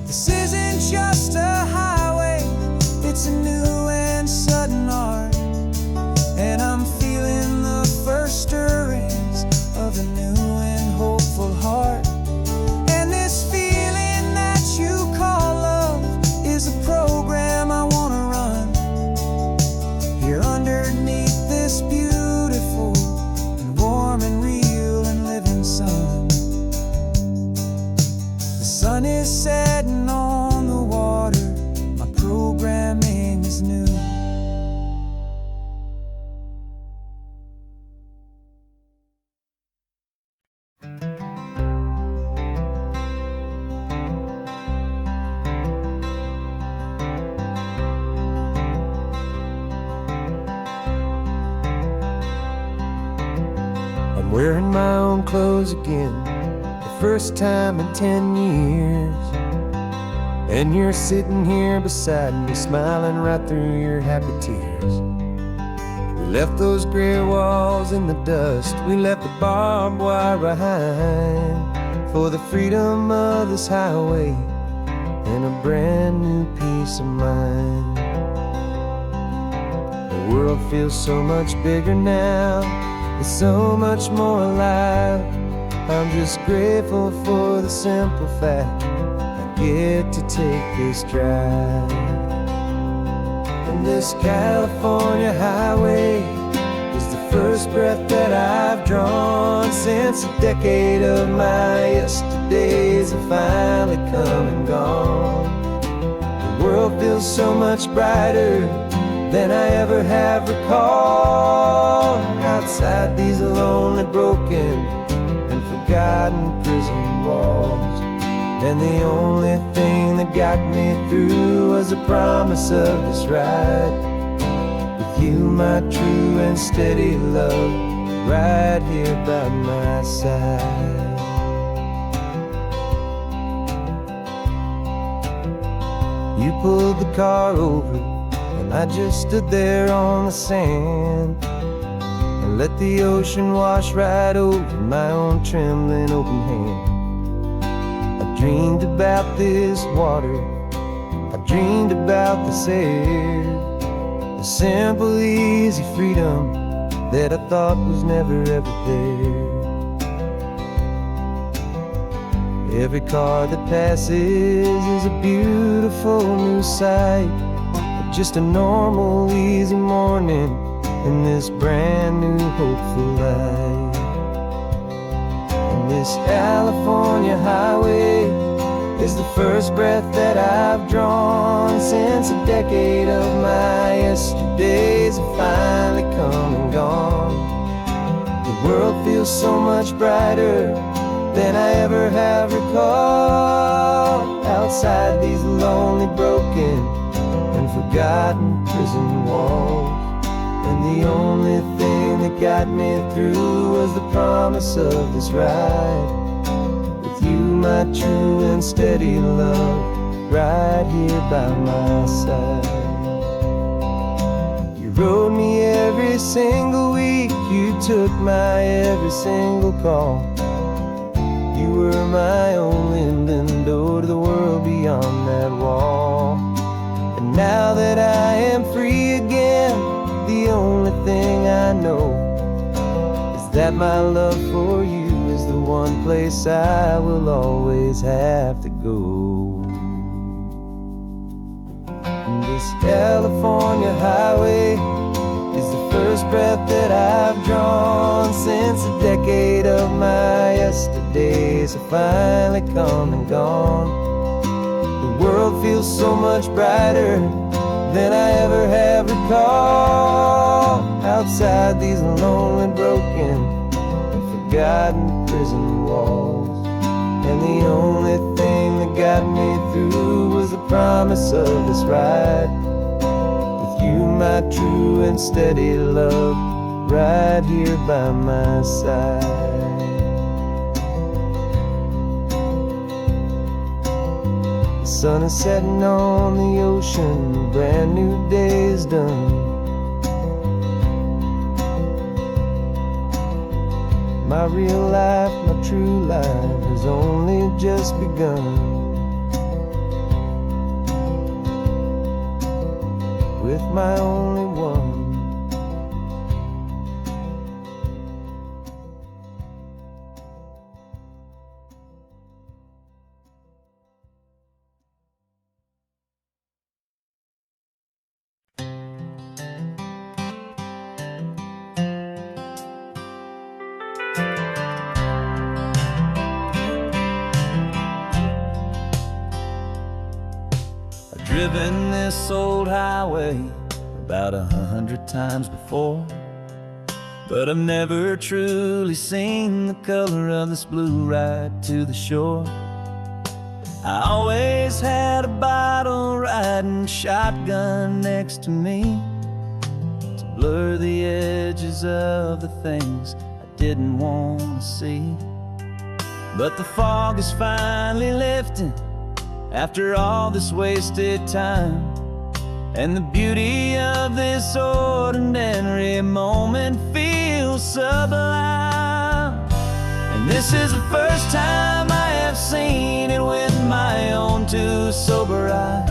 This isn't just a highway, it's a new and sudden art, and I'm feeling the first stirrings of a new and hopeful heart. And this feeling that you call love is a program I wanna run here underneath this beautiful and warm and real and living sun. The sun is setting on the water, my programming is new. I'm wearing my own clothes again, the first time in 10 years. And you're sitting here beside me, smiling right through your happy tears. We left those gray walls in the dust, we left the barbed wire behind, for the freedom of this highway and a brand new peace of mind. The world feels so much bigger now, it's so much more alive. I'm just grateful for the simple fact I get to take this drive. And this California highway is the first breath that I've drawn since a decade of my yesterdays have finally come and gone. The world feels so much brighter than I ever have recalled. Outside these lonely, broken, and forgotten prison walls, and the only thing that got me through was the promise of this ride with you, my true and steady love, right here by my side. You pulled the car over, and I just stood there on the sand and let the ocean wash right over my own trembling open hand. I dreamed about this water, I dreamed about this air, the simple, easy freedom that I thought was never ever there. Every car that passes is a beautiful new sight, just a normal, easy morning in this brand new, hopeful life. And this California highway is the first breath that I've drawn since a decade of my yesterdays have finally come and gone. The world feels so much brighter than I ever have recalled. Outside these lonely, broken, and forgotten prison walls, and the only thing that got me through was the promise of this ride with you, my true and steady love, right here by my side. You rode me every single week, you took my every single call. You were my only window to the world beyond that wall. And now that I am free again, the only thing I know is that my love for you is the one place I will always have to go. And this California highway is the first breath that I've drawn since a decade of my yesterdays have finally come and gone. The world feels so much brighter than I ever have recalled. Outside these lonely, broken, and forgotten prison walls, and the only thing that got me through was was the promise of this ride. With you, my true and steady love, right here by my side. The sun is setting on the ocean, a brand new day is done. My real life, my true life has only just begun. With my only one. I've driven this old highway about 100 times before, but I've never truly seen the color of this blue right to the shore. I always had a bottle riding shotgun next to me to blur the edges of the things I didn't want to see. But the fog is finally lifting after all this wasted time, and the beauty of this ordinary moment feels sublime. And this is the first time I have seen it with my own two sober eyes.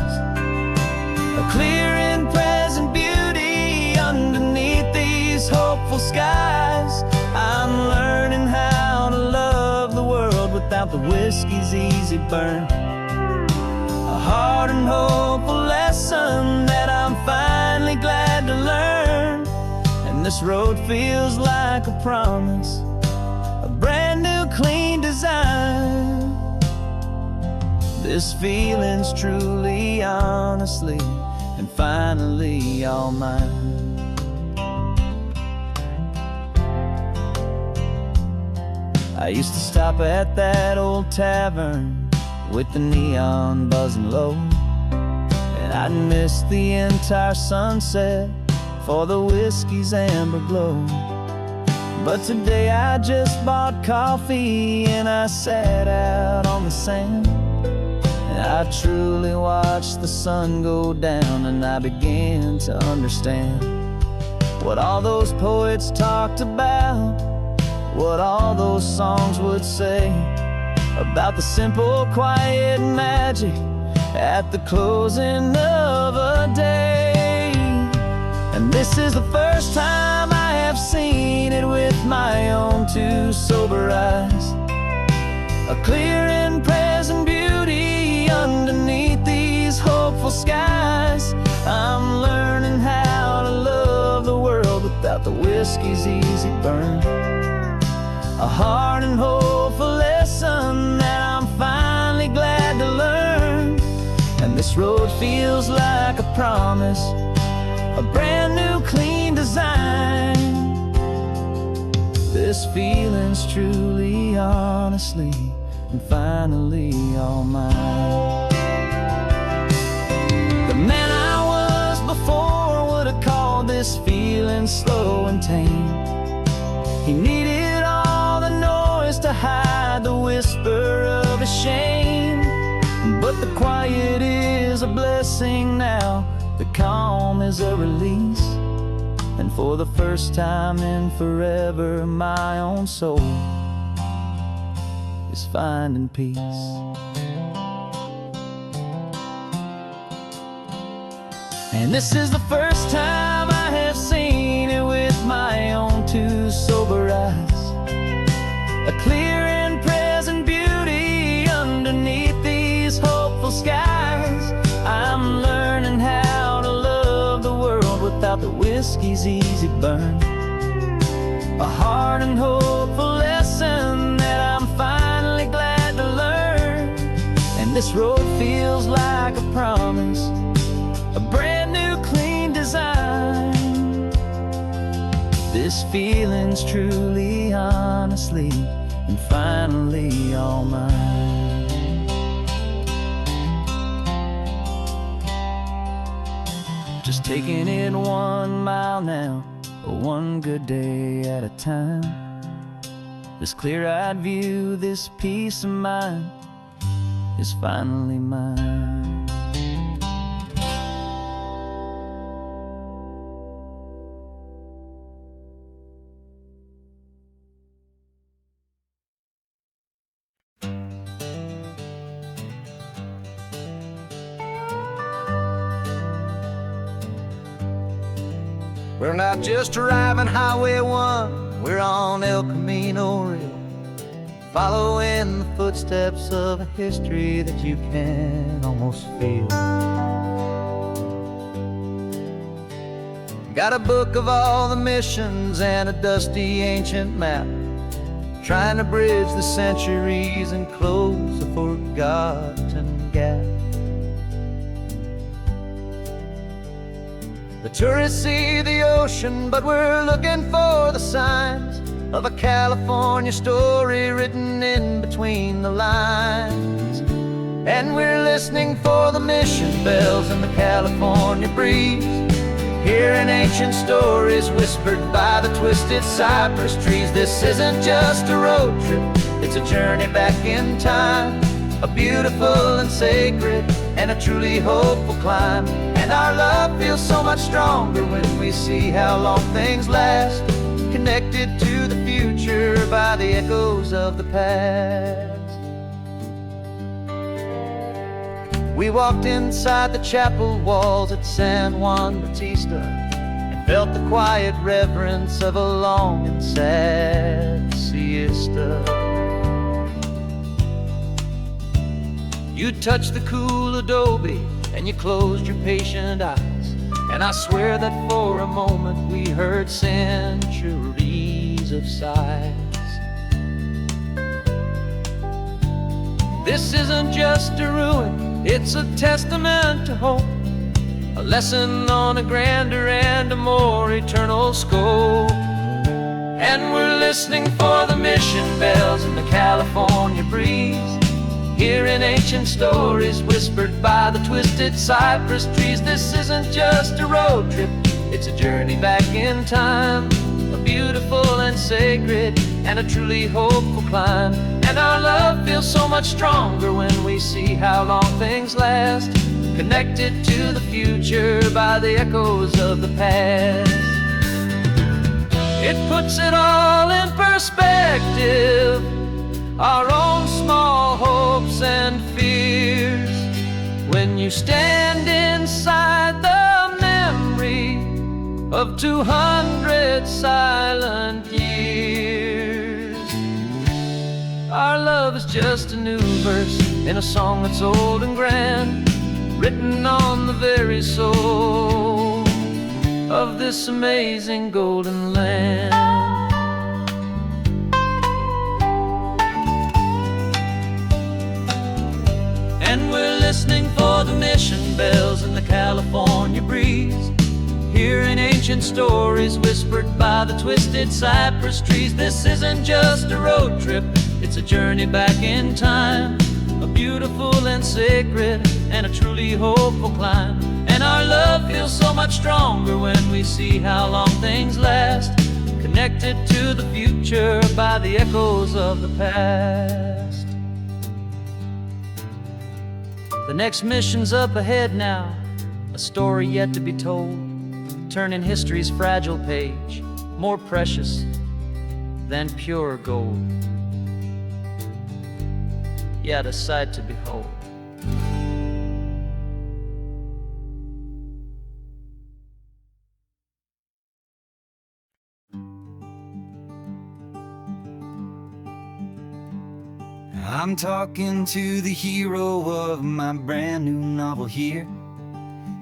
A clear and present beauty underneath these hopeful skies. I'm learning how to love the world without the whiskey's easy burn. A hard and hopeful lesson that I'm finally glad to learn. And this road feels like a promise, a brand new clean design. This feeling's truly, honestly, and finally all mine. I used to stop at that old tavern with the neon buzzing low, and I'd miss the entire sunset for the whiskey's amber glow. But today I just bought coffee and I sat out on the sand, and I truly watched the sun go down, and I began to understand what all those poets talked about, what all those songs would say about the simple, quiet magic at the closing of a day. And this is the first time I have seen it with my own two sober eyes. A clear and present beauty underneath these hopeful skies. I'm learning how to love the world without the whiskey's easy burn. A hard and hopeful lesson that I'm finally glad to learn. And this road feels like a promise, a brand new clean design. This feeling's truly, honestly, and finally all mine. The man I was before would have called this feeling slow and tame. He needed all the noise to hide the whisper of a shame. But the quiet is a blessing now, the calm is a release. And for the first time in forever, my own soul is finding peace. And this is the first time I have seen it with my own two sober eyes. A clear and present beauty underneath these hopeful skies. I'm learning how to love the world without the whiskey's easy burn. A hard and hopeful lesson that I'm finally glad to learn. And this road feels like a promise, a brand new clean design. This feeling's truly, honestly, and finally all mine. just taking it 1 mile now, one good day at a time. This clear-eyed view, this peace of mind is finally mine. We're not just driving Highway 1, we're on El Camino Real, following the footsteps of a history that you can almost feel. Got a book of all the missions and a dusty ancient map, trying to bridge the centuries and close a forgotten gap. The tourists see the ocean, but we're looking for the signs of a California story written in between the lines. And we're listening for the mission bells in the California breeze, hearing ancient stories whispered by the twisted cypress trees. This isn't just a road trip, it's a journey back in time, a beautiful and sacred and a truly hopeful climb. And our love feels so much stronger when we see how long things last, connected to the future by the echoes of the past. We walked inside the chapel walls at San Juan Bautista and felt the quiet reverence of a long and sad siesta. You touched the cool adobe and you closed your patient eyes, and I swear that for a moment we heard centuries of sighs. This isn't just a ruin, it's a testament to hope, a lesson on a grander and a more eternal scope. And we're listening for the mission bells in the California breeze, hearing ancient stories whispered by the twisted cypress trees. This isn't just a road trip, it's a journey back in time, a beautiful and sacred and a truly hopeful climb. And our love feels so much stronger when we see how long things last, connected to the future by the echoes of the past. It puts it all in perspective, our own small hopes and fears, when you stand inside the memory of 200 silent years. Our love is just a new verse in a song that's old and grand, written on the very soul of this amazing golden land. And we're listening for the mission bells in the California breeze, hearing ancient stories whispered by the twisted cypress trees. This isn't just a road trip, it's a journey back in time, a beautiful and sacred and a truly hopeful climb. And our love feels so much stronger when we see how long things last, connected to the future by the echoes of the past. The next mission's up ahead now, a story yet to be told, turning history's fragile page more precious than pure gold. Yet a sight to behold. I'm talking to the hero of my brand new novel here.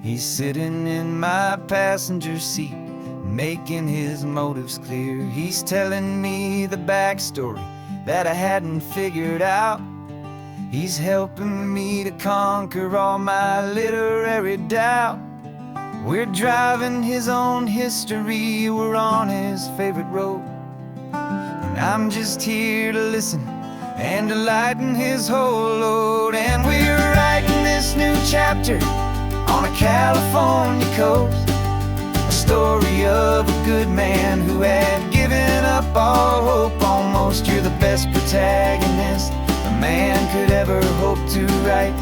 He's sitting in my passenger seat, making his motives clear. He's telling me the backstory that I hadn't figured out. He's helping me to conquer all my literary doubt. We're driving his own history, we're on his favorite road, and I'm just here to listen and to lighten his whole load. And we're writing this new chapter on a California coast. A story of a good man who had given up all hope almost. You're the best protagonist a man could ever hope to write.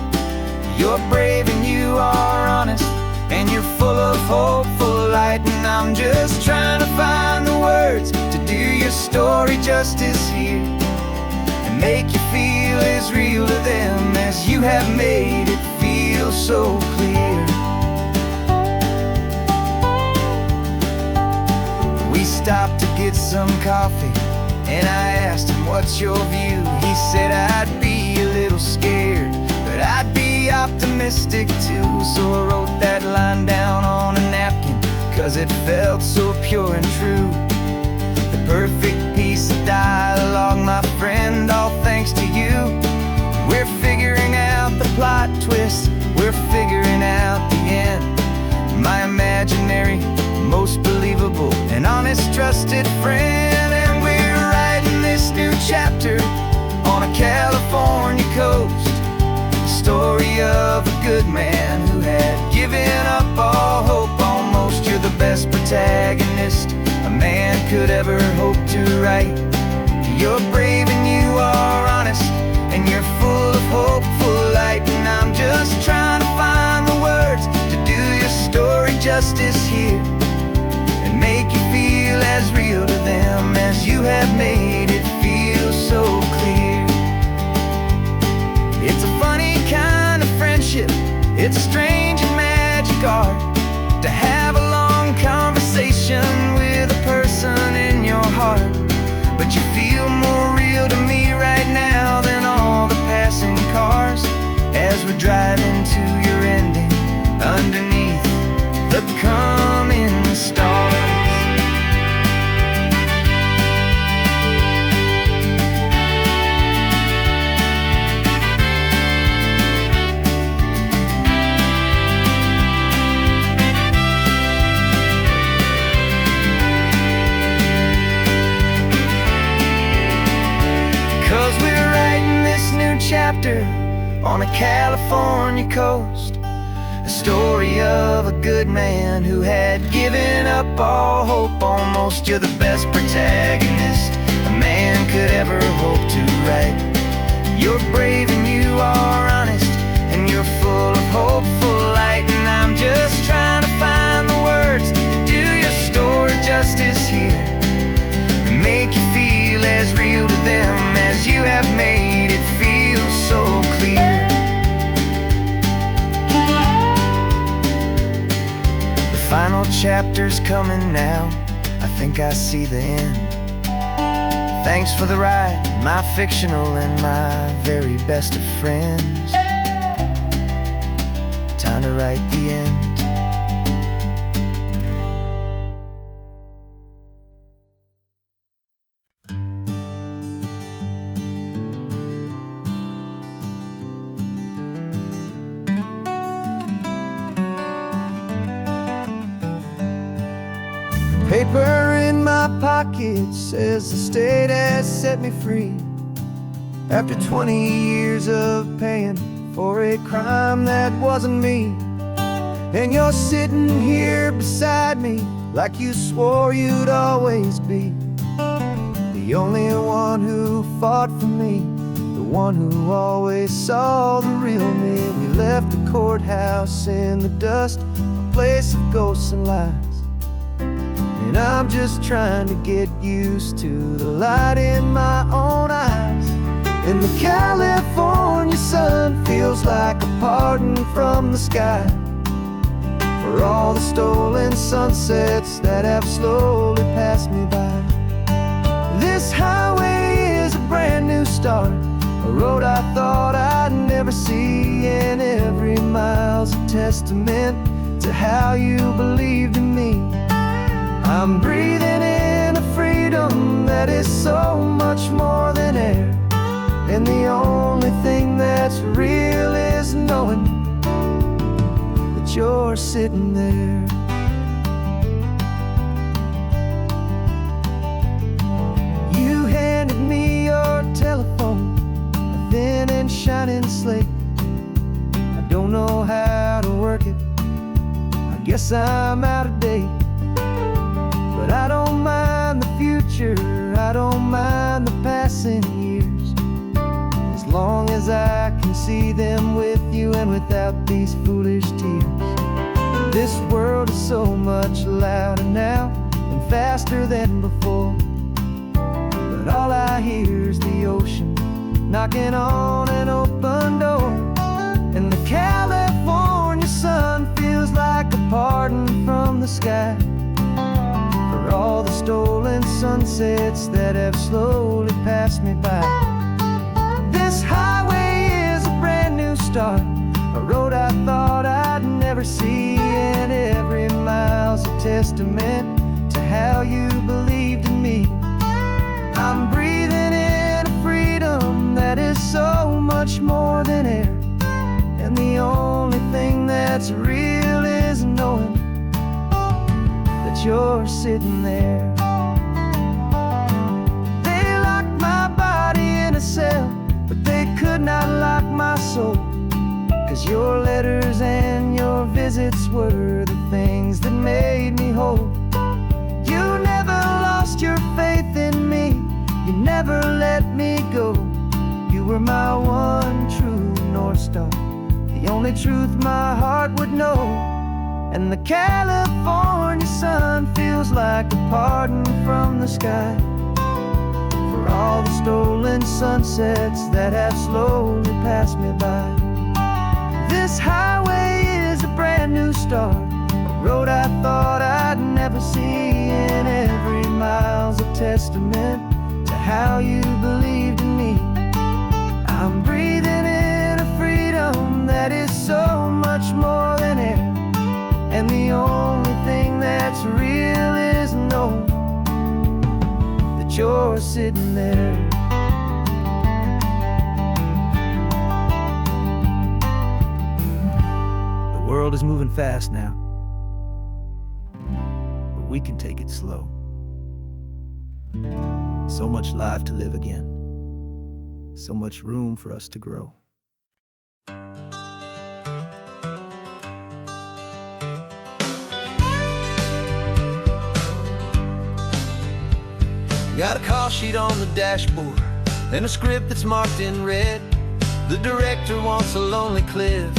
You're brave and you are honest, and you're full of hope, full of light. And I'm just trying to find the words to do your story justice here, and make you feel as real to them as you have made it feel so clear. We stopped to get some coffee, and I asked him, what's your view? He said, I'd be a little scared, but I'd be optimistic too. So I wrote that line down on a napkin, 'cause it felt so pure and true. The perfect piece of dialogue, my friend, all thanks to you. We're figuring out the plot twist, we're figuring out the end. My imaginary, most believable and honest trusted friend. And we're writing this new chapter on a California coast. The story of a good man who had given up all hope almost. You're the best protagonist a man could ever hope to write. You're brave and you are honest, and you're full of hope, full of light. And I'm just trying to find the words to do your story justice here, and make you feel as real to them as you have made it feel so clear. It's a funny kind of friendship, it's a strange and magic art to have a long conversation with a person in your heart. But you feel more real to me right now than all the passing cars, as we're driving to your ending underneath the coming stars. 'Cause we're writing this new chapter on a California coast. A story of a good man who had given up all hope almost. You're the best protagonist a man could ever hope to write. You're brave and you are honest, and you're full of hope, full of light. And I'm just trying to find the words to do your story justice here, and make you feel as real to them as you have made it feel so clear. The final chapter's coming now, I think I see the end. Thanks for the ride, my fictional and my very best of friends. Time to write the end. Paper in my pocket says the state has set me free, after 20 years of paying for a crime that wasn't me. And you're sitting here beside me like you swore you'd always be, the only one who fought for me, the one who always saw the real me. We left the courthouse in the dust, a place of ghosts and lies. And I'm just trying to get used to the light in my own eyes. And the California sun feels like a pardon from the sky for all the stolen sunsets that have slowly passed me by. This highway is a brand new start, a road I thought I'd never see, and every mile's a testament to how you believed in me. I'm breathing in a freedom that is so much more than air, and the only thing that's real is knowing that you're sitting there. You handed me your telephone, a thin and shining slate. I don't know how to work it, Guess I'm out of date, but I don't mind the future, I don't mind the passing years, as long as I can see them with you and without these foolish tears. This world is so much louder now and faster than before, but all I hear is the ocean knocking on an open door. And the California sun feels like a pardon from the sky for all the stolen sunsets that have slowly passed me by. This highway is a brand new start, a road I thought I'd never see, and every mile's a testament to how you believed in me. I'm breathing in a freedom that is so much more than air, and the only thing that's real is knowing that you're sitting there. They locked my body in a cell, but they could not lock my soul, 'cause your letters and your visits were the things that made me whole. You never lost your faith in me, you never let me go. You were my one true North Star, the only truth my heart would know. And the California sun feels like a pardon from the sky for all the stolen sunsets that have slowly passed me by. This highway is a brand new start, a road I thought I'd never see, and every mile's a testament to how you believed in me. I'm breathing in a freedom that is so much more than air, and the only thing that's real is knowing that you're sitting there. The world is moving fast now, but we can take it slow. So much life to live again, so much room for us to grow. Got a call sheet on the dashboard and a script that's marked in red. The director wants a lonely cliff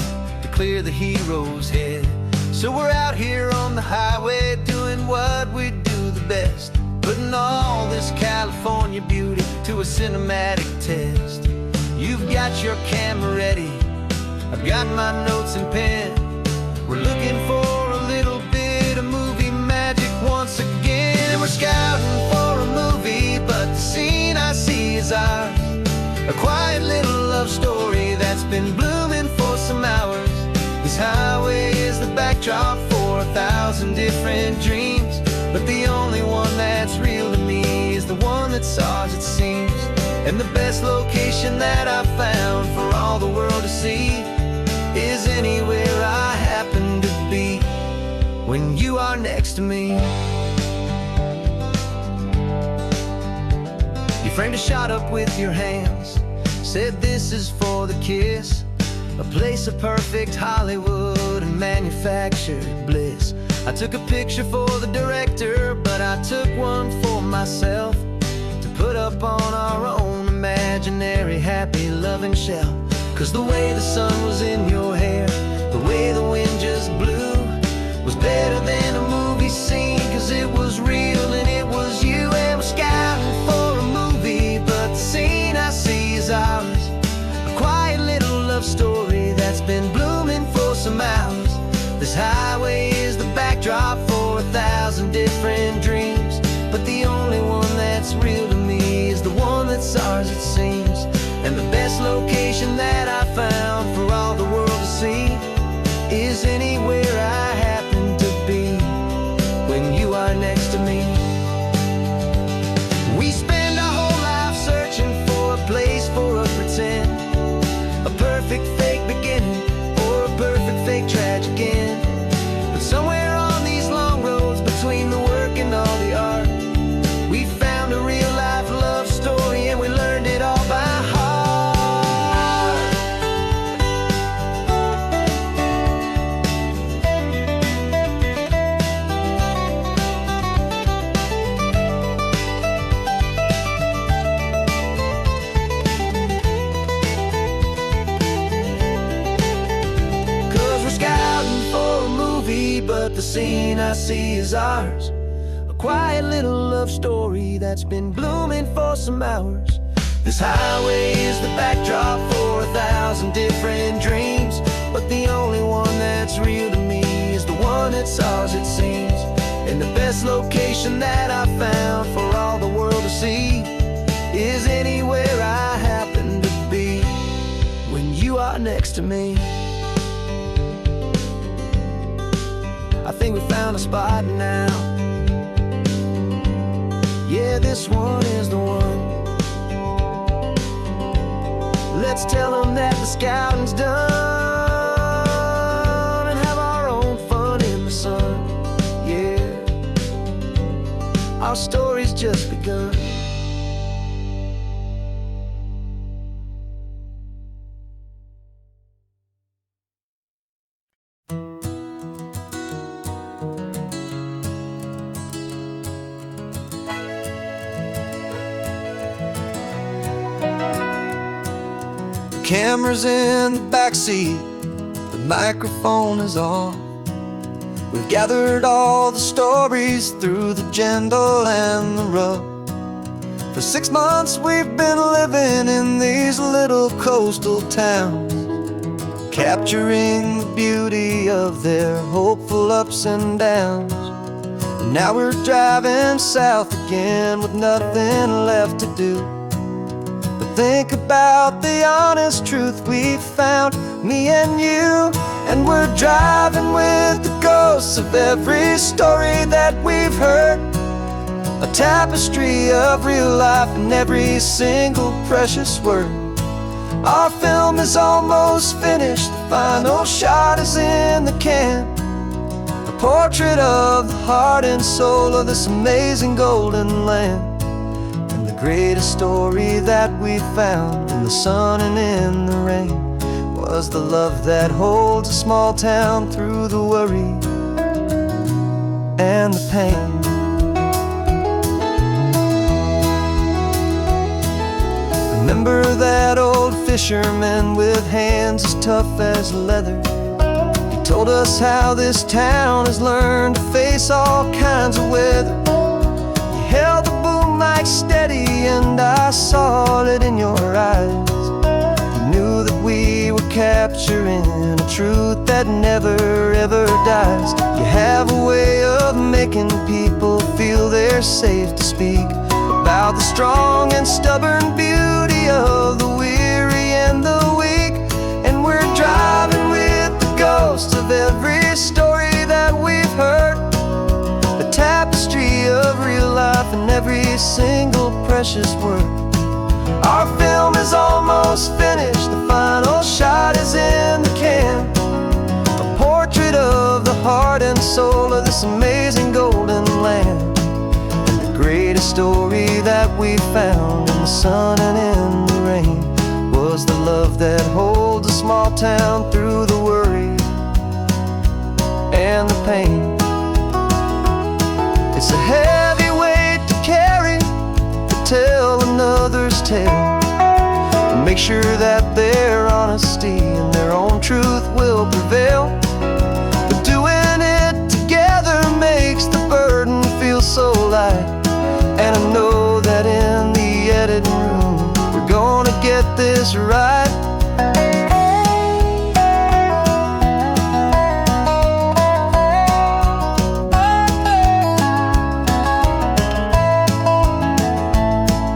to clear the hero's head. So we're out here on the highway doing what we do the best, putting all this California beauty to a cinematic test. You've got your camera ready, I've got my notes and pen. We're looking for a little bit of movie magic once again, and we're scouting for a movie, but the scene I see is ours. A quiet little love story that's been blooming for some hours. This highway is the backdrop for 1,000 different dreams, but the only one that's real to me is the one that's ours, it seems. And the best location that I've found for all the world to see is anywhere I happen to be when you are next to me. You framed a shot up with your hands, said this is for the kiss, a place of perfect Hollywood and manufactured bliss. I took a picture for the director, but I took one for myself to put up on our own imaginary happy loving shelf. 'Cause the way the sun was in your hair, the way the wind just blew, was better than a movie scene, 'cause it was real and it was you. And we're scouting for a movie, but the scene I see is ours. A quiet little love story that's been blooming for some hours. This highway is the backdrop for 1,000 different dreams, but the only one that's real to me is the one that's ours, it seems. And the best location that I found for all the world to see is anywhere I happen to be when you are next to me. We spend our whole life searching for a place for a pretend, a perfect fake beginning or a perfect fake tragic end. But somewhere on these long roads between the work and all the art, we found a real life love story, and we learned it all by heart. but the scene I see is ours. A quiet little love story that's been blooming for some hours. This highway is the backdrop for 1,000 different dreams, but the only one that's real to me is the one that's ours, it seems. And the best location that I found for all the world to see is anywhere I happen to be when you are next to me. I think we found a spot now. Yeah, this one is the one. Let's tell them that the scouting's done and have our own fun in the sun. Yeah, our story's just begun. Camera's in the backseat, the microphone is on. We've gathered all the stories through the gentle and the rough. For 6 months we've been living in these little coastal towns, capturing the beauty of their hopeful ups and downs. And now we're driving south again with nothing left to do. Think about the honest truth we found, me and you. And we're driving with the ghosts of every story that we've heard, a tapestry of real life and every single precious word. Our film is almost finished, the final shot is in the can, a portrait of the heart and soul of this amazing golden land. The greatest story that we found in the sun and in the rain was the love that holds a small town through the worry and the pain. Remember that old fisherman with hands as tough as leather? He told us how this town has learned to face all kinds of weather. You held the mic steady and I saw it in your eyes. You knew that we were capturing a truth that never ever dies. You have a way of making people feel they're safe to speak about the strong and stubborn beauty of the weary and the weak. And we're driving with the ghosts of every story that we've heard, the tapestry of real life and every single precious word. Our film is almost finished, the final shot is in the can, a portrait of the heart and soul of this amazing golden land. And the greatest story that we found in the sun and in the rain was the love that holds a small town through the worry and the pain. It's a heavy weight to carry, to tell another's tale, and make sure that their honesty and their own truth will prevail. But doing it together makes the burden feel so light. And I know that in the editing room we're gonna get this right.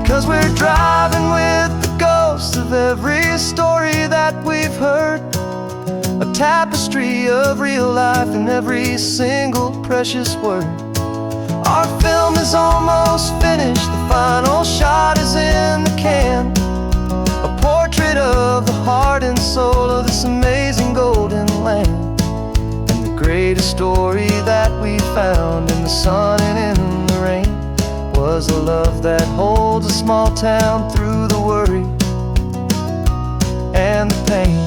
'Cause we're driving with the ghosts of every story that we've heard, a tapestry of real life and every single precious word. Our film is almost finished, the final shot is in the can, a portrait of the heart and soul of this amazing golden land. And the greatest story that we found in the sun and in the rain was a love that holds a small town through the worry and the pain.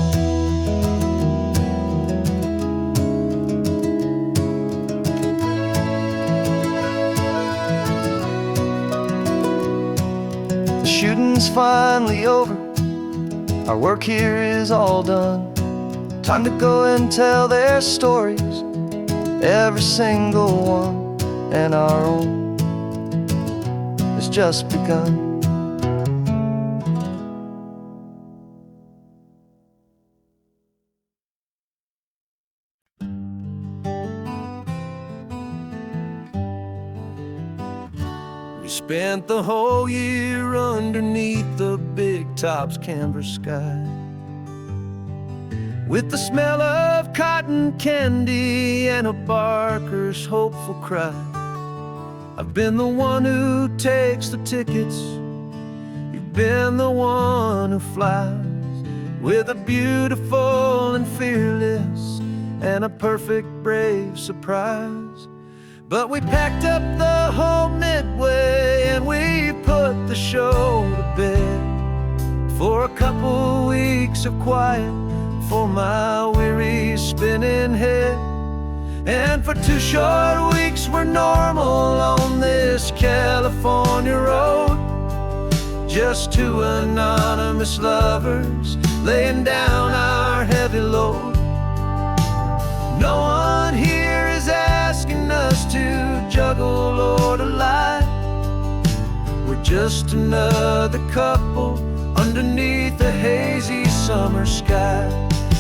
The shooting's finally over, our work here is all done. Time to go and tell their stories every single one, and our own has just begun. We spent the whole year underneath the big top's canvas sky, with the smell of cotton candy and a barker's hopeful cry. I've been the one who takes the tickets, you've been the one who flies, with a beautiful and fearless and a perfect brave surprise. But we packed up the whole Midway and we put the show to bed for a couple weeks of quiet for my weary spinning head. And for 2 short weeks we're normal on this California road, just 2 anonymous lovers laying down our heavy load. No one here is asking us to juggle or to lie. We're just another couple underneath a hazy summer sky.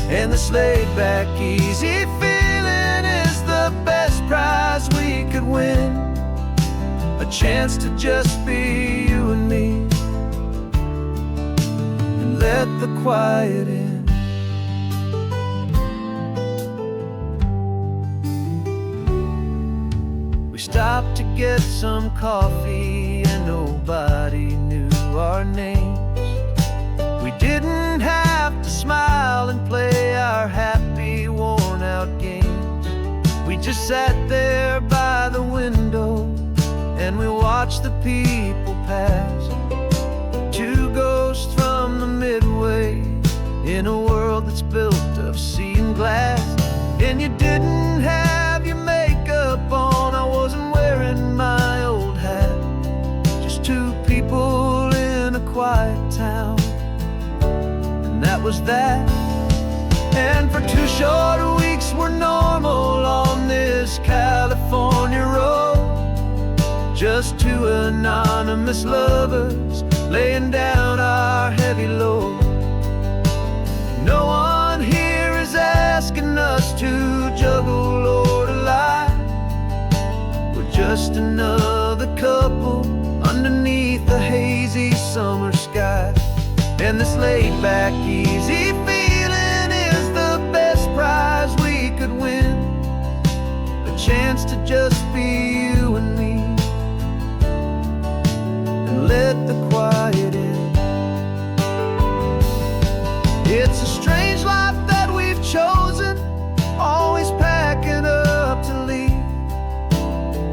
And this laid-back, easy feeling is the best prize we could win, a chance to just be you and me, and let the quiet in. We stopped to get some coffee and nobody knew our names. We didn't have to smile and play our happy, worn-out games. We just sat there by the window and we watched the people pass. 2 ghosts from the Midway in a world that's built of sea and glass. And you didn't have your makeup on, I wasn't wearing my old hat. Just 2 people in a quiet town, and that was that. And for 2 short weeks we're normal on this California road, just 2 anonymous lovers laying down our heavy load. No one here is asking us to juggle or to lie. We're just another couple underneath the hazy summer sky. And this laid-back, easy feeling is the best prize we could win, a chance to just be you and me, and let the quiet in. It's a strange life that we've chosen, always packing up to leave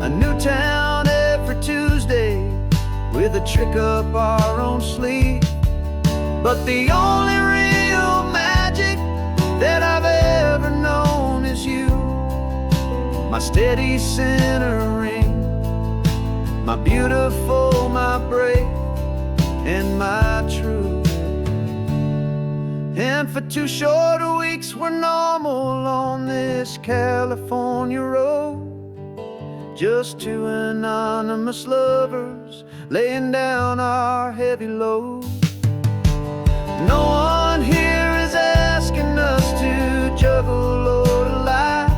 a new town every Tuesday with a trick up our own sleeve. But the only real magic that I've ever known is you, my steady centering, my beautiful, my brave, and my true. And for 2 short weeks we're normal on this California road, just 2 anonymous lovers laying down our heavy load. No one here is asking us to juggle or to lie.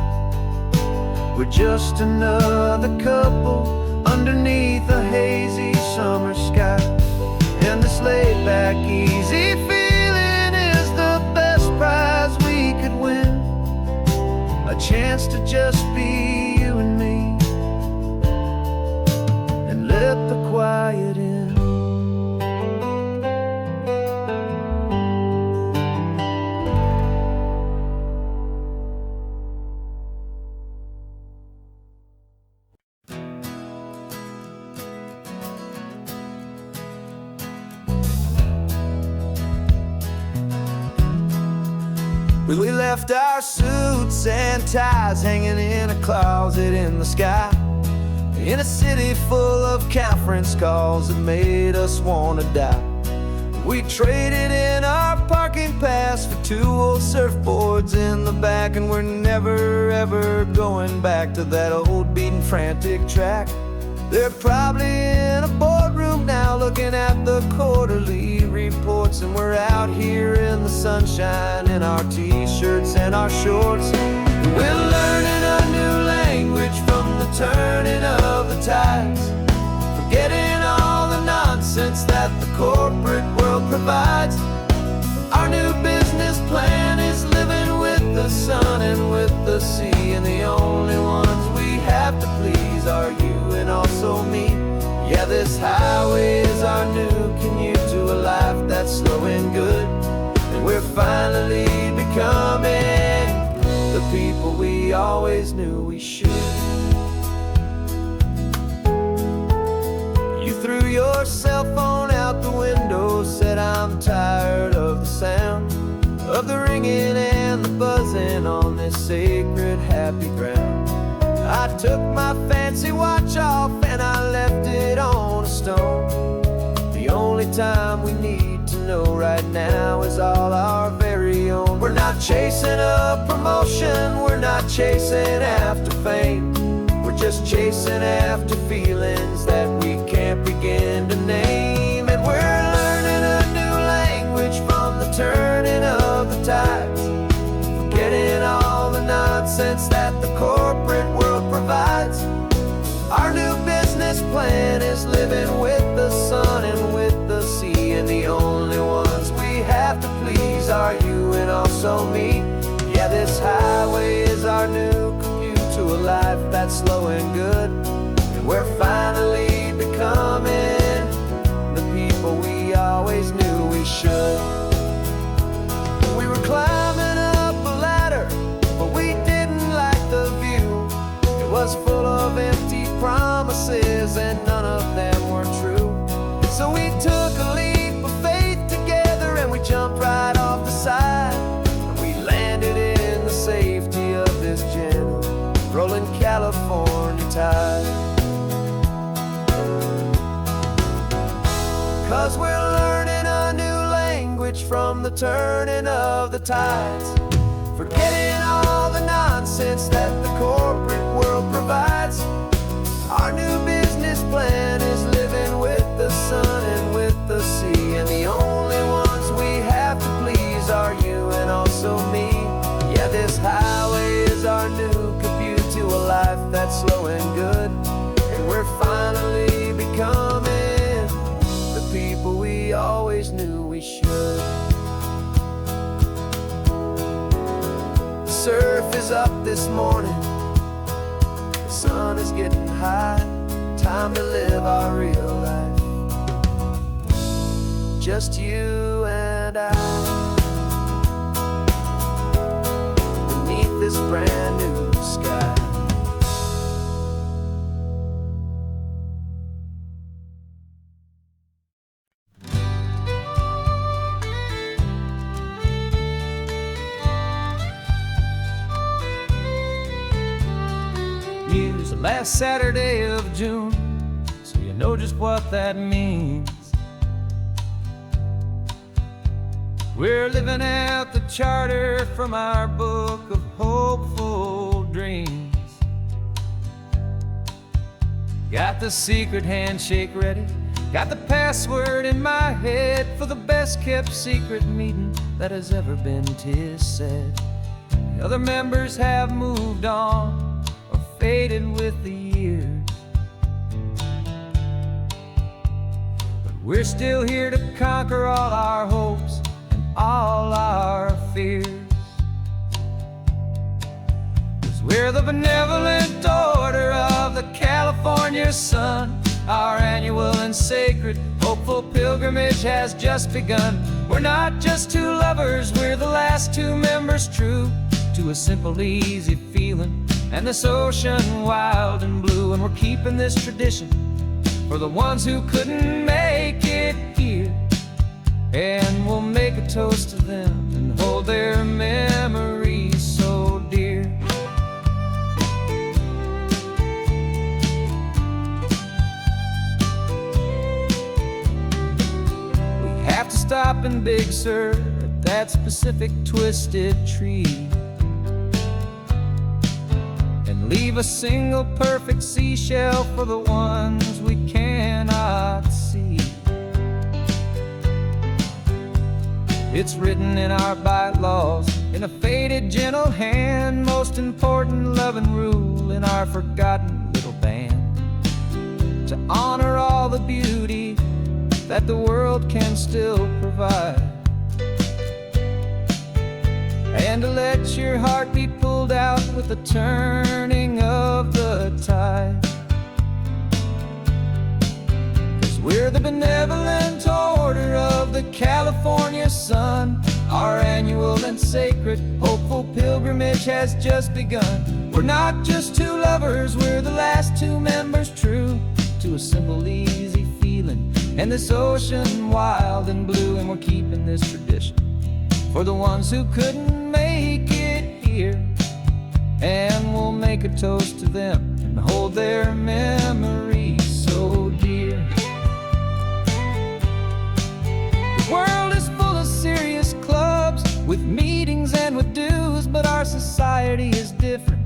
We're just another couple underneath a hazy summer sky. And this laid-back, easy feeling is the best prize we could win, a chance to just be you and me, and let the quiet in. We left our suits and ties hanging in a closet in the sky, in a city full of conference calls that made us wanna die. We traded in our parking pass for 2 old surfboards in the back, and we're never ever going back to that old beaten frantic track. They're probably in a boardroom now looking at the quarterly reports, and we're out here in the sunshine in our t-shirts and our shorts. We're learning a new language from the turning of the tides, forgetting all the nonsense that the corporate world provides. Our new business plan is living with the sun and with the sea, and the only ones we have to please are you and also me. Yeah, this highway is our new commute to a life that's slow and good, and we're finally becoming the people we always knew we should. You threw your cell phone out the window, said I'm tired of the sound of the ringing and the buzzing on this sacred happy ground. I took my fancy watch off and I left it on a stone. The only time we need to know right now is all our very own. We're not chasing a promotion, we're not chasing after fame, we're just chasing after feelings that we can't begin to name. And we're learning a new language from the turning of the tides, forgetting all the nonsense that the corporate world provides. Our new business plan is living with the sun and with the sea, and the only ones we have to please are you and also me. Yeah, this highway is our new commute to a life that's slow and good, and we're finally becoming the people we always knew we should. We were climbing up a ladder, but we didn't like the view. It was full of empty promises and none of them were true. So we took a leap of faith together and we jumped right off the side, and we landed in the safety of this gentle rolling California tide. 'Cause we're learning a new language from the turning of the tides, forgetting all the nonsense that the corporate world provides. Our new business plan is living with the sun and with the sea, and the only ones we have to please are you and also me. Yeah, this highway is our new commute to a life that's slow and good, and we're finally becoming the people we always knew we should. The surf is up this morning, the sun is getting high, time to live our real life, just you and I, beneath this brand new sky. It's the last Saturday of June, so you know just what that means. We're living out the charter from our book of hopeful dreams. Got the secret handshake ready, got the password in my head for the best kept secret meeting that has ever been, 'tis said. The other members have moved on or faded with the years, but we're still here to conquer all our hopes and all our fears. 'Cause we're the benevolent order of the California sun. Our annual and sacred hopeful pilgrimage has just begun. We're not just two lovers, we're the last two members true to a simple, easy feeling and this ocean wild and blue. And we're keeping this tradition for the ones who couldn't make it here, and we'll make a toast to them and hold their memories so dear. We have to stop in Big Sur at that that specific twisted tree, and leave a single perfect seashell for the ones we cannot see. It's written in our bylaws, in a faded gentle hand, most important love and rule in our forgotten little band, to honor all the beauty that the world can still provide, and to let your heart be pulled out with the turning of the tide. 'Cause we're the benevolent order of the California sun. Our annual and sacred hopeful pilgrimage has just begun. We're not just two lovers, we're the last two members true to a simple, easy feeling, and this ocean wild and blue. And we're keeping this tradition for the ones who couldn't make it here, and we'll make a toast to them and hold their memories so dear. The world is full of serious clubs with meetings and with dues, but our society is different,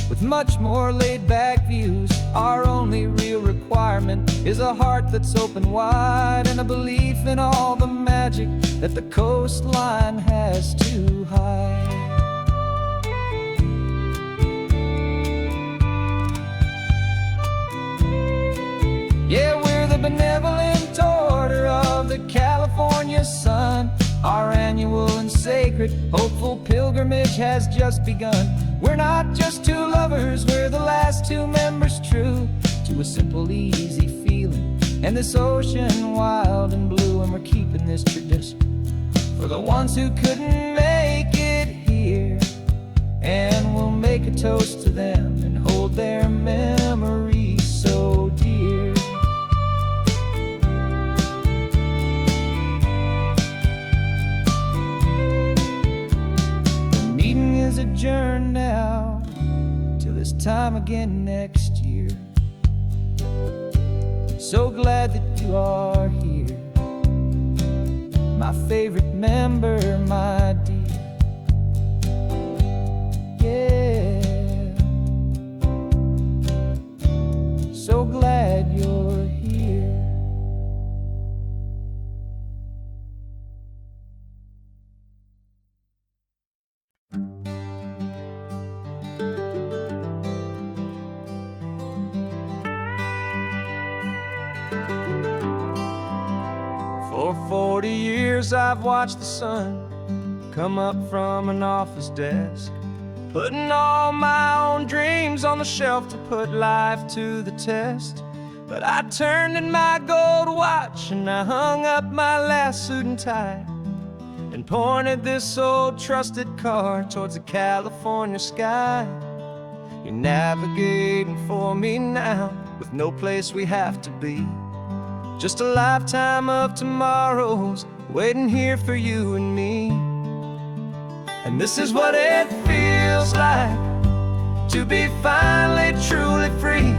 with much more laid-back views. Our only real requirement is a heart that's open wide, and a belief in all the magic that the coastline has to hide. Yeah, we're the benevolent order of the California sun. Our annual and sacred hopeful pilgrimage has just begun. We're not just two lovers, we're the last two members true to a simple, easy feeling, and this ocean wild and blue. And we're keeping this tradition for the ones who couldn't make it here, and we'll make a toast to them and hold their memories so dear. The meeting is adjourned now till this time again next year. So glad that you are here, my favorite member, my dear. Yeah, so glad you're here. For 40 years I've watched the sun come up from an office desk, putting all my own dreams on the shelf to put life to the test. But I turned in my gold watch and I hung up my last suit and tie, and pointed this old trusted car towards the California sky. You're navigating for me now, with no place we have to be, just a lifetime of tomorrows waiting here for you and me. And this is what it feels like to be finally truly free,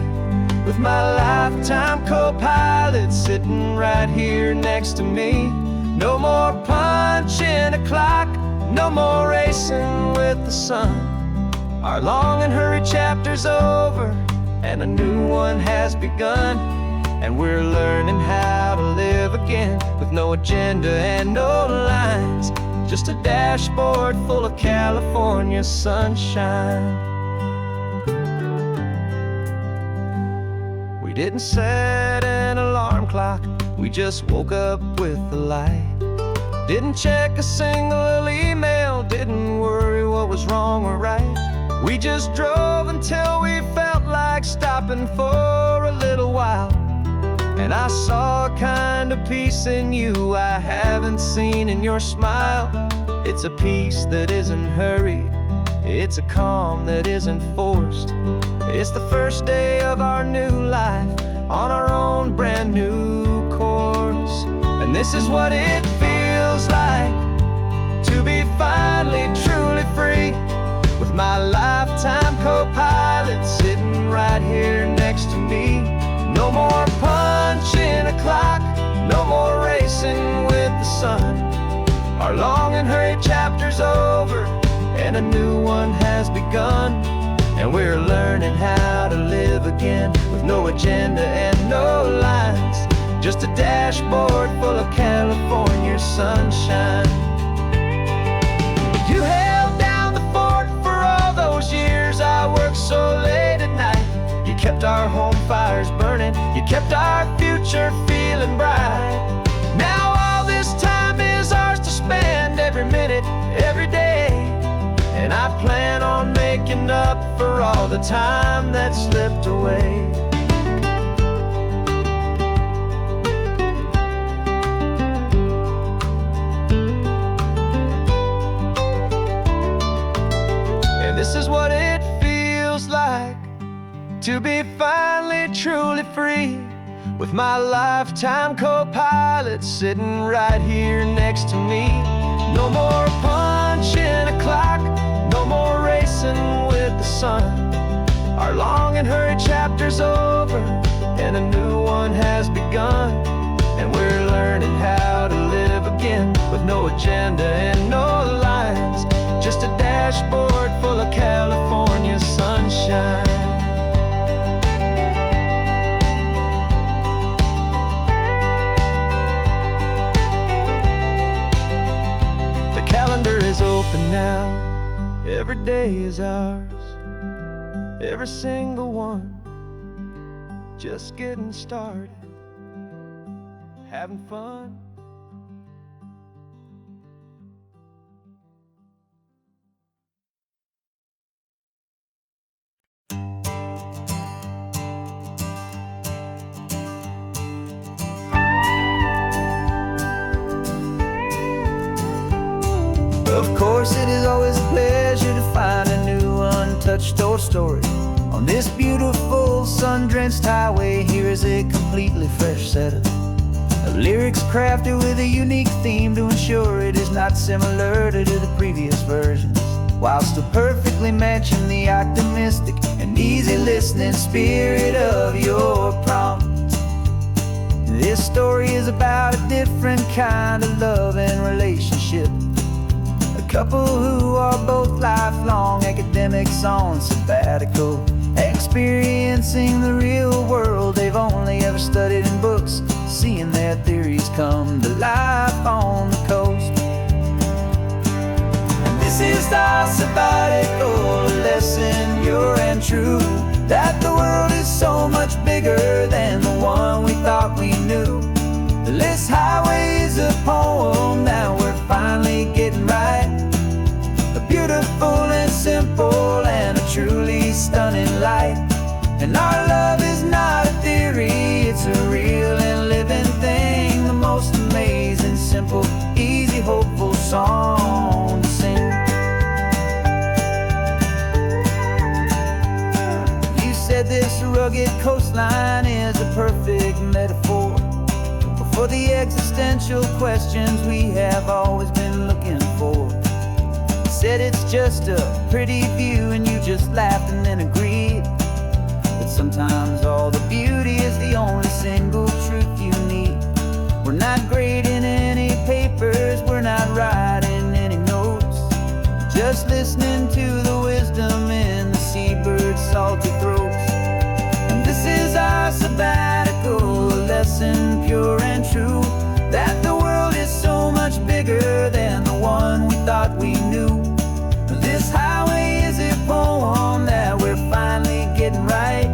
with my lifetime co-pilot sitting right here next to me. No more punching a clock, no more racing with the sun. Our long and hurried chapter's over, and a new one has begun. And we're learning how to live again, with no agenda and no lines, just a dashboard full of California sunshine. We didn't set an alarm clock, we just woke up with the light. Didn't check a single email, didn't worry what was wrong or right. We just drove until we felt like stopping for a little while. And I saw a kind of peace in you I haven't seen in your smile. It's a peace that isn't hurried, it's a calm that isn't forced. It's the first day of our new life on our own brand new course. And this is what it feels like to be finally truly free, with my lifetime co-pilot sitting right here next to me. No more punching a clock, no more racing with the sun. Our long and hurried and a new one has begun. And we're learning how to live again, with no agenda and no lines, just a dashboard full of California sunshine. You held down the fort for all those years I worked so late at night. You kept our home fires burning, you kept our future feeling bright. Now all this time is ours to spend, every minute, every day. And I plan on making up for all the time that slipped away. And this is what it feels like to be finally truly free, with my lifetime co-pilot sitting right here next to me. No more punching a clock, no more racing with the sun. Our long and hurried chapter's over, and a new one has begun. And we're learning how to live again, with no agenda and no lines, just a dashboard full of California sunshine. Is open now, every day is ours, every single one, just getting started, having fun. Of course, it is always a pleasure to find a new untouched old story. On this beautiful sun-drenched highway, here is a completely fresh set of lyrics crafted with a unique theme to ensure it is not similar to the previous versions, while still perfectly matching the optimistic and easy listening spirit of your prompt. This story is about a different kind of love and relationship. A couple who are both lifelong academics on sabbatical, experiencing the real world they've only ever studied in books, seeing their theories come to life on the coast. And this is our sabbatical lesson, pure and true, that the world is so much bigger than the one we thought we knew. This highway is a poem that we're finally getting right, a beautiful and simple and a truly stunning light. And our love is not a theory, it's a real and living thing, the most amazing, simple, easy, hopeful song to sing. You said this rugged coastline is a perfect metaphor for the existential questions we have always been looking for. You said it's just a pretty view and you just laughed and then agreed that sometimes all the beauty is the only single truth you need. We're not grading any papers, we're not writing any notes, just listening to the wisdom in the seabird's salty throats. And this is our sabbatical lesson, pure and true, that the world is so much bigger than the one we thought we knew. This highway is a poem that we're finally getting right,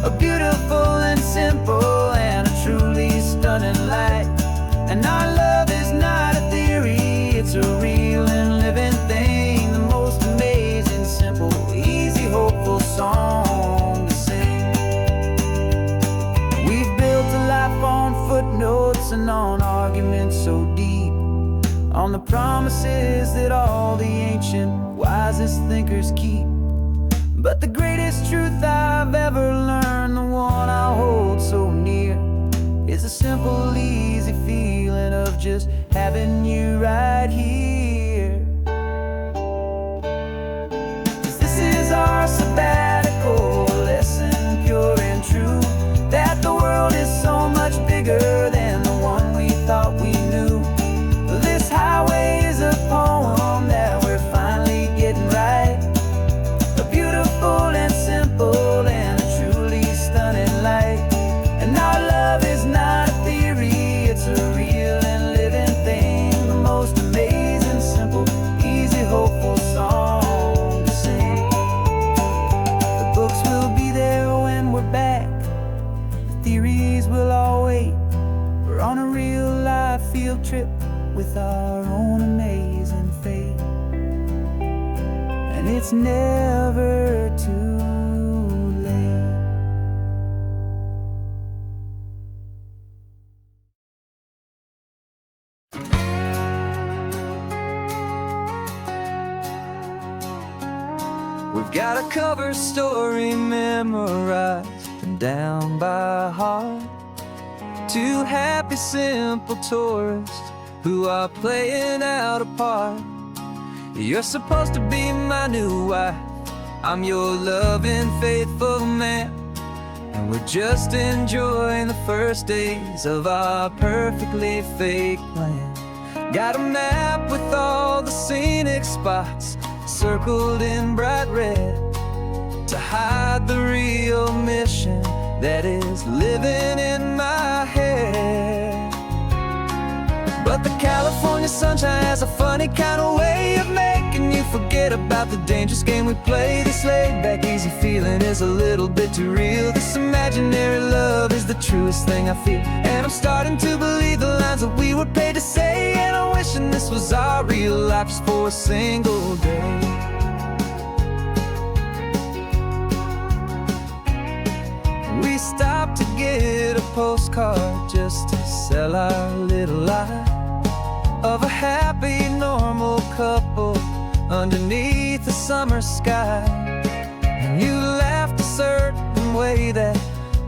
a beautiful and simple and a truly stunning light. And our love is not a theory, it's a real and living thing, the most amazing, simple, easy, hopeful song to sing. We've built a life on footnotes and on arguments so deep, on the promises that all the ancient, wisest thinkers keep. But the greatest truth I've ever learned, the one I hold so near, is a simple, easy feeling of just having you right here. 'Cause this is our sabbatical lesson, pure and true, that the world is so much bigger than the one we thought we knew. This highway is a poem that we're finally getting and it's never too late. We've got a cover story memorized and down by heart. Two happy, simple tourists who are playing out a part. You're supposed to be my new wife, I'm your loving, faithful man, and we're just enjoying the first days of our perfectly fake plan. Got a map with all the scenic spots circled in bright red to hide the real mission that is living in my head. But the California sunshine has a funny kind of way of making you forget about the dangerous game we play. This laid-back, easy feeling is a little bit too real. This imaginary love is the truest thing I feel, and I'm starting to believe the lines that we were paid to say. And I'm wishing this was our real life just for a single day. We stopped to get a postcard just to sell our little lie of a happy, normal couple underneath the summer sky. And you laughed a certain way that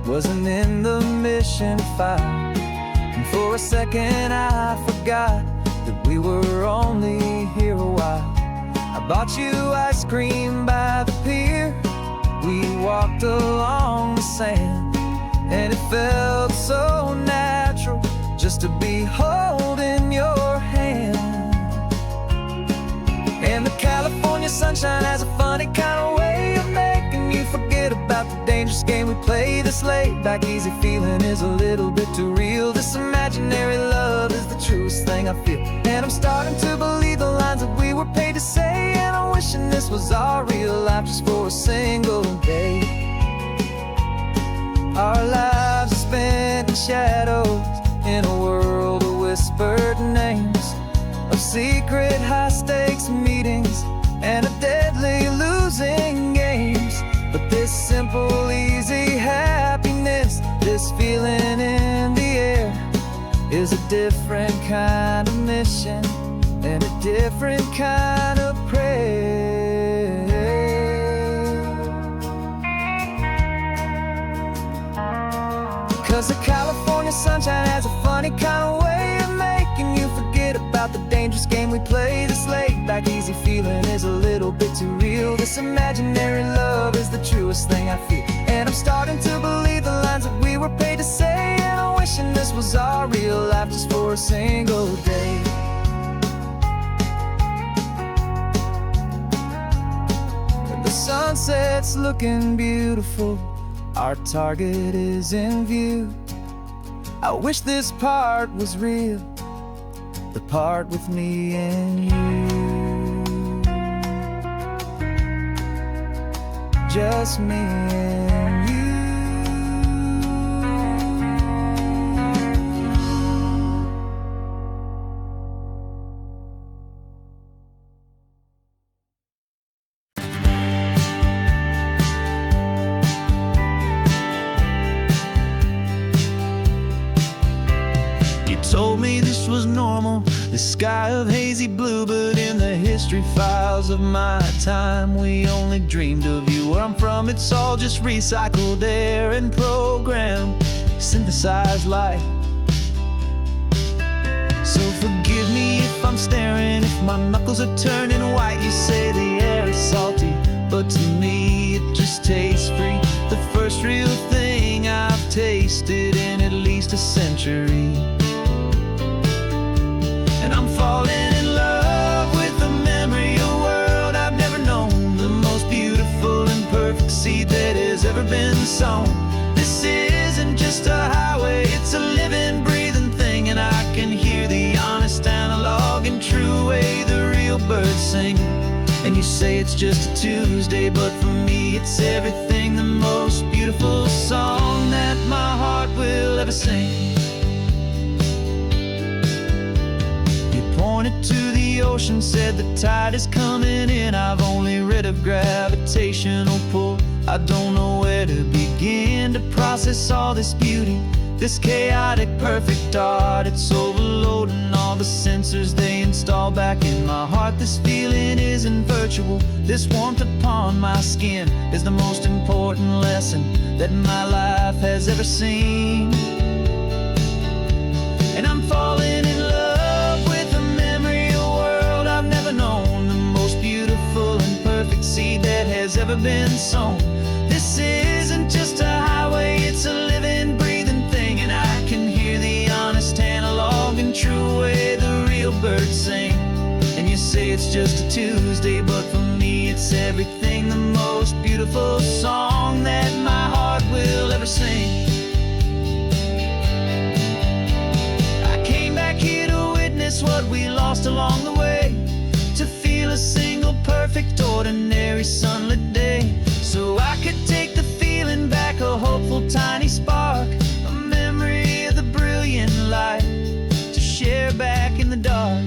wasn't in the mission file, and for a second I forgot that we were only here a while. I bought you ice cream by the pier, we walked along the sand, and it felt so natural just to be holding your hand. And the California sunshine has a funny kind of way of making you forget about the dangerous game we play. This laid-back, easy feeling is a little bit too real. This imaginary love is the truest thing I feel, and I'm starting to believe the lines that we were paid to say. And I'm wishing this was our real life just for a single day. Our lives are spent in shadows, in a world of whispered names, of secret high-stakes meetings and of deadly losing games. But this simple, easy happiness, this feeling in the air, is a different kind of mission and a different kind of prayer. 'Cause the California sunshine has a funny kind of way of making you forget about the dangerous game we play. This laid-back, easy feeling is a little bit too real. This imaginary love is the truest thing I feel, and I'm starting to believe the lines that we were paid to say. And I'm wishing this was our real life just for a single day. When the sunset's looking beautiful, our target is in view. I wish this part was real, the part with me and you. Just me and you. Told me this was normal, the sky of hazy blue, but in the history files of my time, we only dreamed of you. Where I'm from, it's all just recycled air and programmed, synthesized light. So forgive me if I'm staring, if my knuckles are turning white. You say the air is salty, but to me it just tastes free. The first real thing I've tasted in at least a century. And I'm falling in love with the memory of a world I've never known, the most beautiful and perfect seed that has ever been sown. This isn't just a highway, it's a living, breathing thing, and I can hear the honest analog and true way the real birds sing. And you say it's just a Tuesday, but for me it's everything, the most beautiful song that my heart will ever sing. pointed to the ocean, said the tide is coming in. I've only read of gravitational pull. I don't know where to begin to process all this beauty, this chaotic, perfect art. It's overloading all the sensors they install back in my heart. This feeling isn't virtual. This warmth upon my skin is the most important lesson that my life has ever seen. And I'm falling in love with the memory of a world I've never known, the most beautiful and perfect seed that has ever been sown. This isn't just a highway, it's a living, breathing thing, and I can hear the honest analog and true way the real birds sing. And you say it's just a Tuesday, but for me it's everything, the most beautiful song that my heart will ever sing. I came back here to witness what we lost along the way, to feel a single perfect ordinary sunlit day, so I could take the feeling back, a hopeful tiny spark, a memory of the brilliant light to share back in the dark.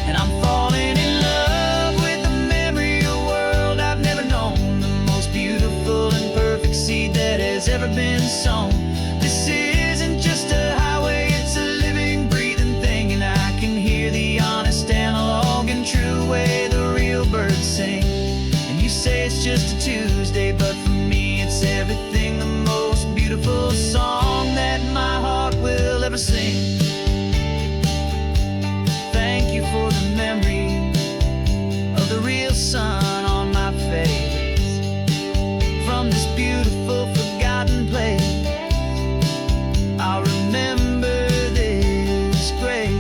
And I'm falling in love with the memory of a world I've never known, the most beautiful and perfect seed that has ever been sown. This isn't just a highway, it's a living, breathing thing, and I can hear the honest analog and true way the real birds sing. And you say it's just a Tuesday, but for me it's everything, the most beautiful song that my heart will ever sing. Thank you for the memory of the real sun on my face, from this beautiful forgotten place. I'll remember this grace.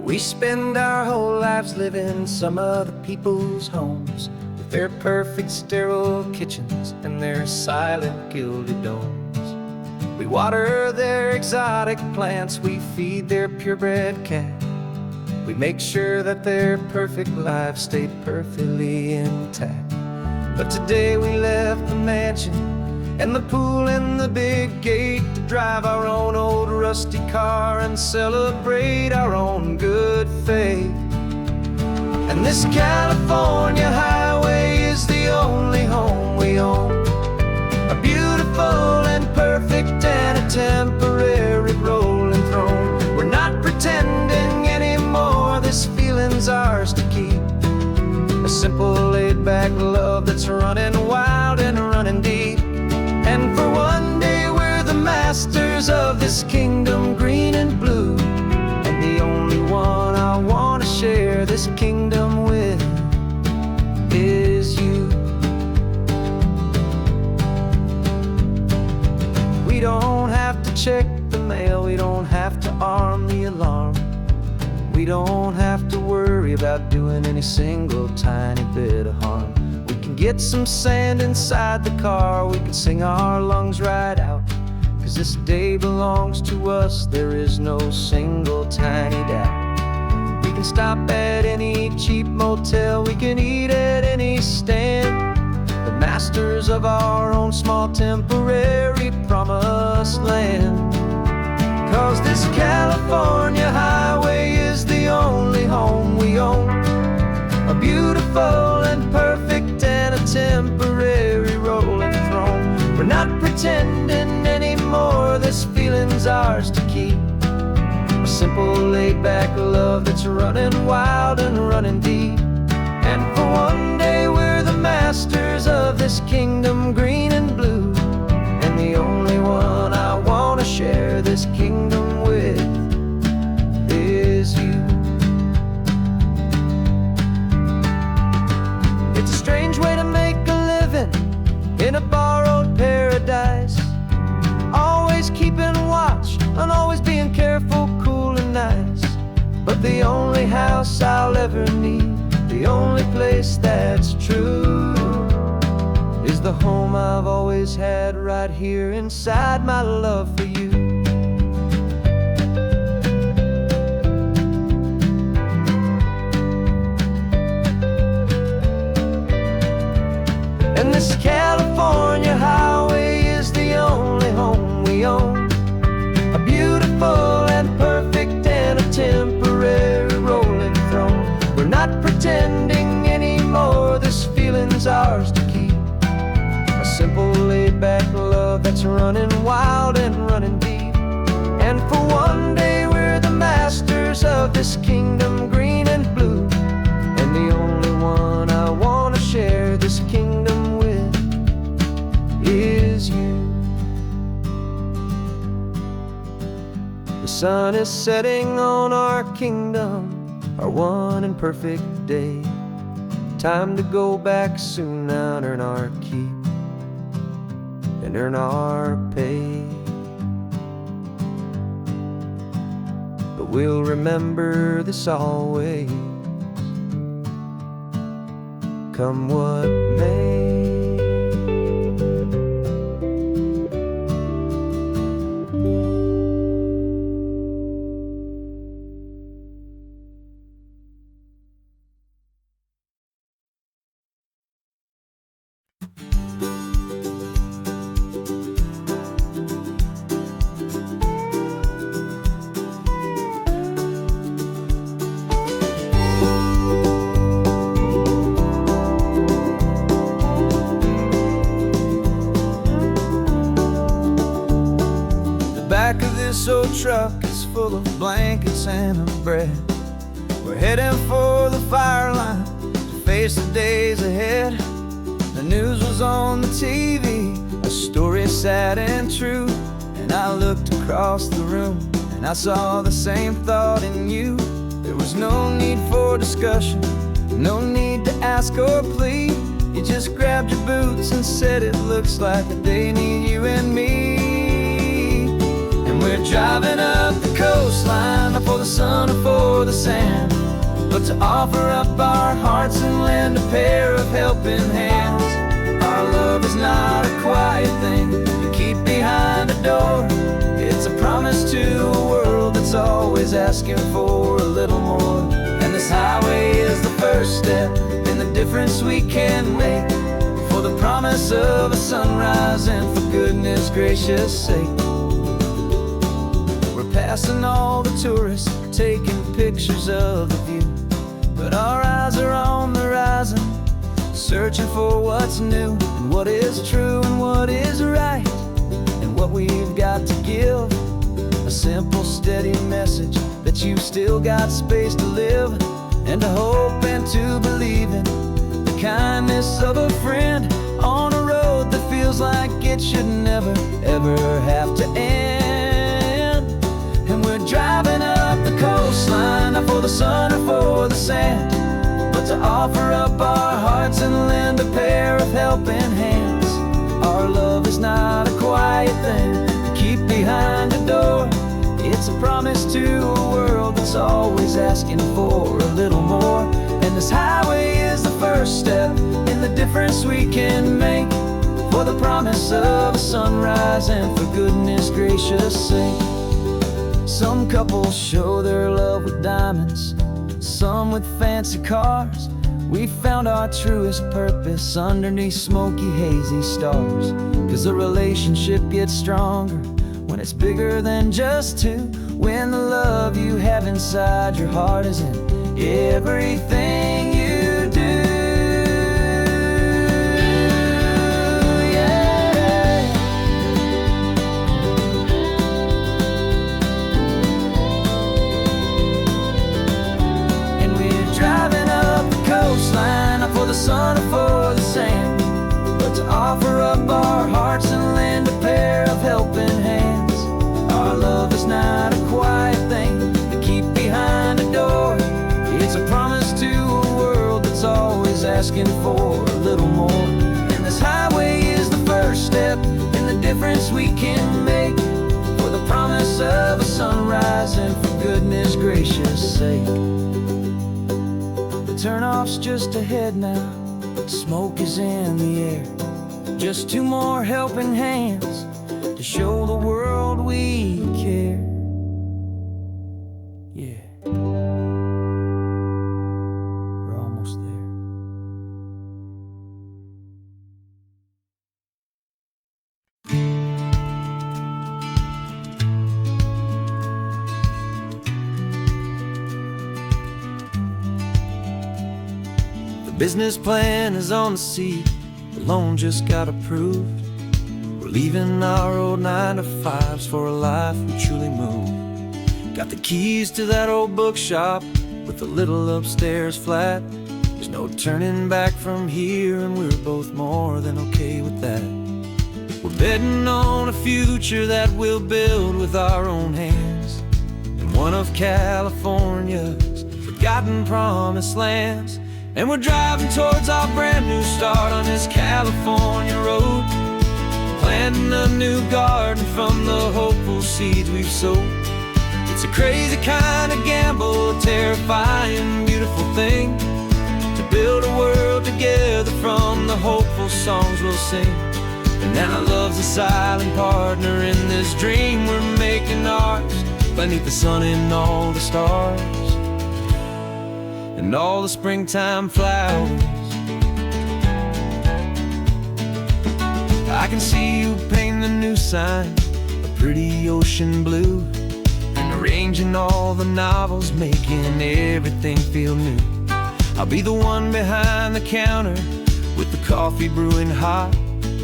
We spend our whole lives living some other people's homes, with their perfect sterile kitchens and their silent gilded domes. We water their exotic plants, we feed their purebred cat. We make sure that their perfect lives stay perfectly intact. But today we left the mansion and the pool and the big gate to drive our own old rusty car and celebrate our own good faith. And this California highway is the only home we own, a beautiful and perfect and a temporary rolling throne. We're not pretending anymore, this feeling's ours to keep, a simple laid-back love that's running wild and running deep. And for one day we're the masters of this kingdom, green and blue, and the only one I want to share this kingdom with is you. We don't have to check the mail, we don't have to arm the alarm, we don't have to worry about doing any single tiny bit of harm. We can get some sand inside the car, we can sing our lungs right out, 'cause this day belongs to us, there is no single tiny doubt. We can stop at any cheap motel, we can eat at any stand, the masters of our own small temporary promised land. 'Cause this California highway is the only home we own, a beautiful and perfect and a temporary rolling throne. We're not pretending anymore, this feeling's ours to keep, a simple laid-back love that's running wild and running deep. And for one day we're the masters of this kingdom, green and blue, and the only one I want to share this kingdom with is you. It's a strange way to make a living in a borrowed paradise, always keeping watch and always being careful, cool and nice. But the only house I'll ever need, the only place that's true, is the home I've always had right here inside my love for you. temporary rolling throne. We're not pretending anymore, this feeling's ours to keep. A simple laid-back love that's running wild and running deep. And for one day we're the masters of this kingdom, green and blue. And the only one I want to share this kingdom with is you. The sun is setting on our kingdom, our one and perfect day. Time to go back soon now and earn our keep and earn our pay. But we'll remember this always, come what may. Back of this old truck is full of blankets and of bread. We're heading for the fire line to face the days ahead. The news was on the TV, a story sad and true. And I looked across the room and I saw the same thought in you. There was no need for discussion, no need to ask or plead. You just grabbed your boots and said it looks like the day need you and me. We're driving up the coastline, not for the sun or for the sand, but to offer up our hearts and lend a pair of helping hands. Our love is not a quiet thing you keep behind a door. It's a promise to a world that's always asking for a little more. And this highway is the first step in the difference we can make, for the promise of a sunrise and for goodness gracious sake. Passing all the tourists, taking pictures of the view, but our eyes are on the horizon, searching for what's new and what is true and what is right, and what we've got to give. A simple, steady message that you've still got space to live, and to hope and to believe in the kindness of a friend on a road that feels like it should never, ever have to end. And we're driving up the coastline, not for the sun or for the sand, but to offer up our hearts and lend a pair of helping hands. Our love is not a quiet thing to keep behind a door. It's a promise to a world that's always asking for a little more. And this highway is the first step in the difference we can make, for the promise of a sunrise and for goodness gracious sake. Some couples show their love with diamonds, some with fancy cars. We found our truest purpose underneath smoky, hazy stars. 'Cause the relationship gets stronger when it's bigger than just two, when the love you have inside your heart is in everything you do. Not for the sun or for the sand, but to offer up our hearts and lend a pair of helping hands. Our love is not a quiet thing to keep behind a door. It's a promise to a world that's always asking for a little more. And this highway is the first step in the difference we can make, for the promise of a sunrise and for goodness gracious sake. Turnoff's just ahead now, smoke is in the air. Just two more helping hands to show the world we care. Yeah, we're almost there. business plan is on the seat, the loan just got approved. We're leaving our old 9-to-5s for a life we truly moved. Got the keys to that old bookshop with the little upstairs flat. There's no turning back from here, and we're both more than okay with that. We're betting on a future that we'll build with our own hands in one of California's forgotten promised lands. And we're driving towards our brand new start on this California road, planting a new garden from the hopeful seeds we've sowed. It's a crazy kind of gamble, a terrifying, beautiful thing, to build a world together from the hopeful songs we'll sing. And now love's a silent partner in this dream we're making ours, beneath the sun and all the stars and all the springtime flowers. I can see you painting a new sign, a pretty ocean blue, and arranging all the novels, making everything feel new. I'll be the one behind the counter with the coffee brewing hot,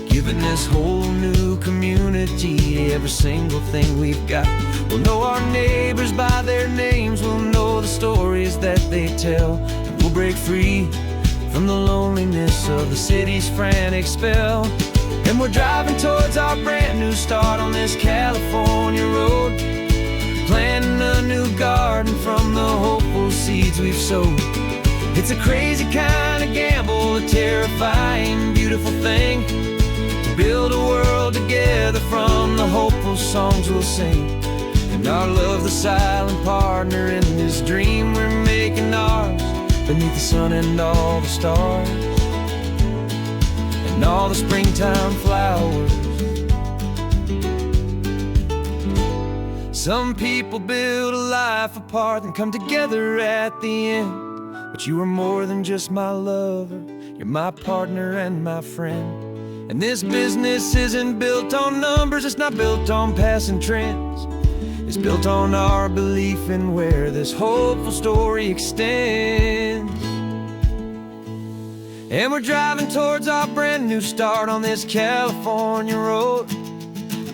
giving this whole new community every single thing we've got. We'll know our neighbors by their names, we'll know the stories that they tell, and we'll break free from the loneliness of the city's frantic spell. And we're driving towards our brand new start on this California road, planting a new garden from the hopeful seeds we've sowed. It's a crazy kind of gamble, a terrifying, beautiful thing, to build a world together from the hopeful songs we'll sing. And our love's the silent partner in this dream we're making ours, beneath the sun and all the stars and all the springtime flowers. Some people build a life apart and come together at the end, but you are more than just my lover, you're my partner and my friend. And this business isn't built on numbers, it's not built on passing trends, it's built on our belief in where this hopeful story extends. And we're driving towards our brand new start on this California road,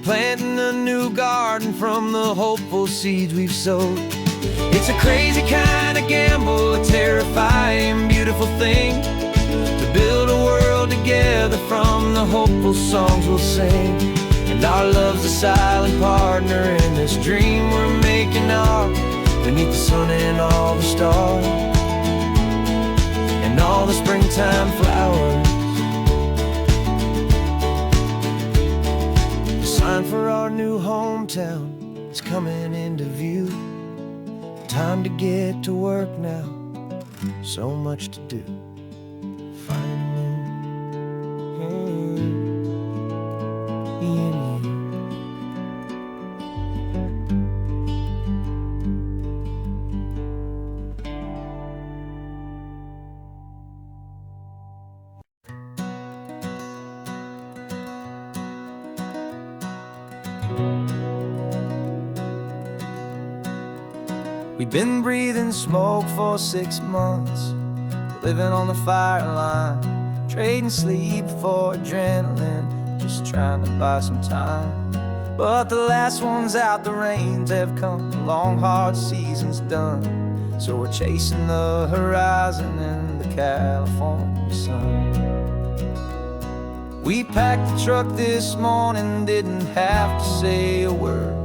planting a new garden from the hopeful seeds we've sowed. It's a crazy kind of gamble, a terrifying, beautiful thing, to build a world together from the hopeful songs we'll sing. And our love's a silent partner in this dream we're making ours, beneath the sun and all the stars and all the springtime flowers. The sign for our new hometown is coming into view. Time to get to work now, so much to do. We've been breathing smoke for 6 months, living on the fire line, trading sleep for adrenaline, just trying to buy some time. But the last one's out, the rains have come, the long hard season's done, so we're chasing the horizon in the California sun. We packed the truck this morning, didn't have to say a word,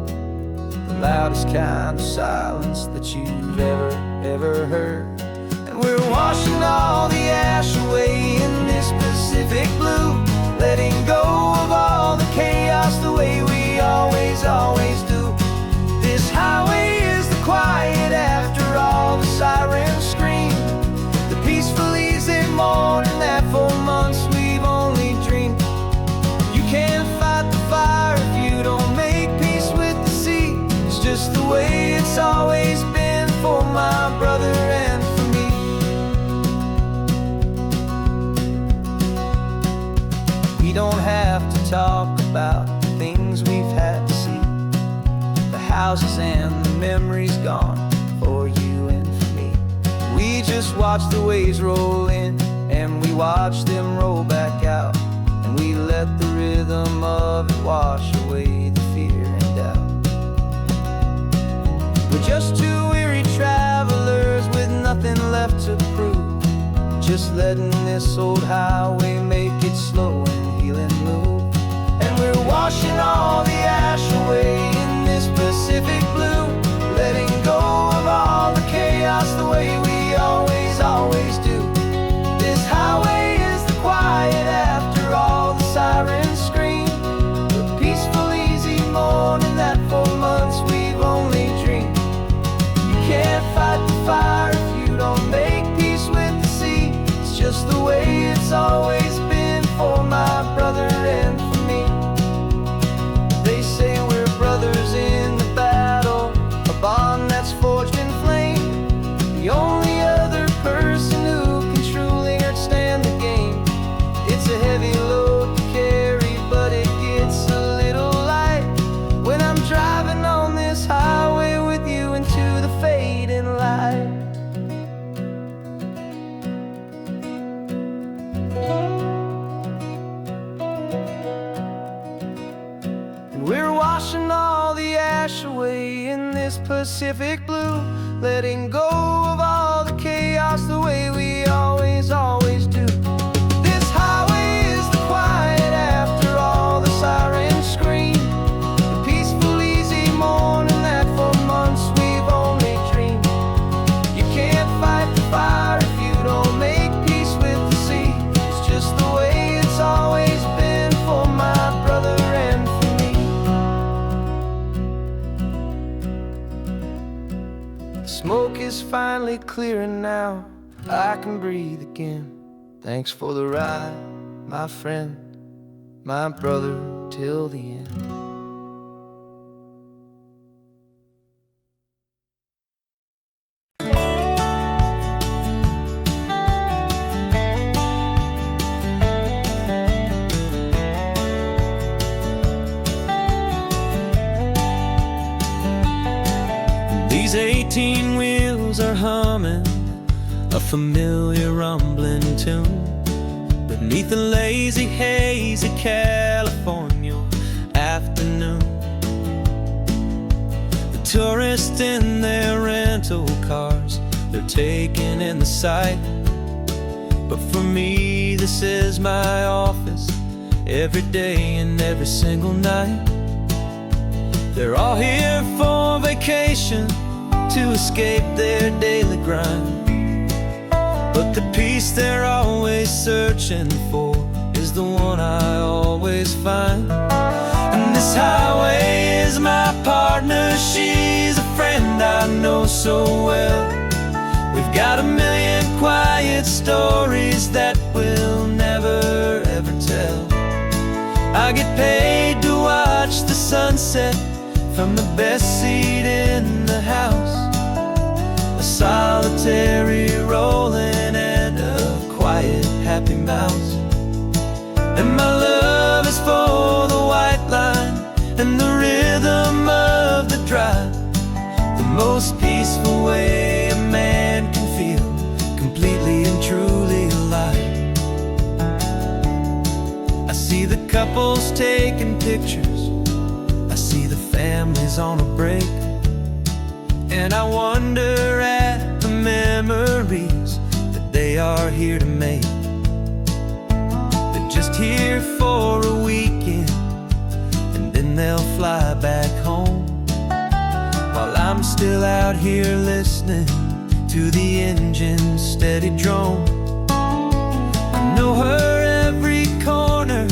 the loudest kind of silence that you've ever heard. And we're washing all the ash away in this Pacific blue, letting go of all the chaos the way we always do. This highway is the quiet after all the sirens scream, the peaceful easy morning that for months we've only dreamed. You can't fight the fire if you don't make peace with the sea. It's just the way it's always been for my brother and for me. We don't have to talk about the things we've had to see, the houses and the memories gone for you and for me. We just watch the waves roll in and we watched them roll back out, and we let the rhythm of it wash away the fear and doubt. We're just two weary travelers with nothing left to prove, just letting this old highway make it slow and healing move. And we're washing all the ash away in this Pacific blue, letting go of all the chaos the way we always do. This highway is the quiet after all the sirens scream, the peaceful, easy morning that for months we've only dreamed. You can't fight the fire if you don't make peace with the sea. It's just the way it's always been for my brother and for me. They say we're brothers in the battle, a bond that's forged in flame. The only other person who can truly understand the game. It's a heavy load to carry, but it gets a little light when I'm driving on this highway with you into the fading light. And we're washing all the ash away in this Pacific blue, letting go of all the chaos the way we always do. This highway is the quiet after all the sirens scream, the peaceful, easy morning that for months we've only dreamed. You can't fight the fire if you don't make peace with the sea. It's just the way it's always been for my brother and for me. The smoke is finally clearing now, I can breathe again. Thanks for the ride, my friend, my brother, till the end. These 18 wheels are humming a familiar rumbling tune beneath the lazy, hazy California afternoon. The tourists in their rental cars, they're taking in the sight. But for me, this is my office, every day and every single night. They're all here for vacation, to escape their daily grind. But the peace they're always searching for is the one I always find. And this highway is my partner, she's a friend I know so well. We've got a million quiet stories that we'll never ever tell. I get paid to watch the sunset from the best seat in the house, a solitary rolling and a quiet happy mouse. And my love is for the white line and the rhythm of the drive, the most peaceful way a man can feel completely and truly alive. I see the couples taking pictures, I see the families on a break, and I wonder at the memories that they are here to make. They're just here for a weekend, and then they'll fly back home, while I'm still out here listening to the engine's steady drone. I know her every corner,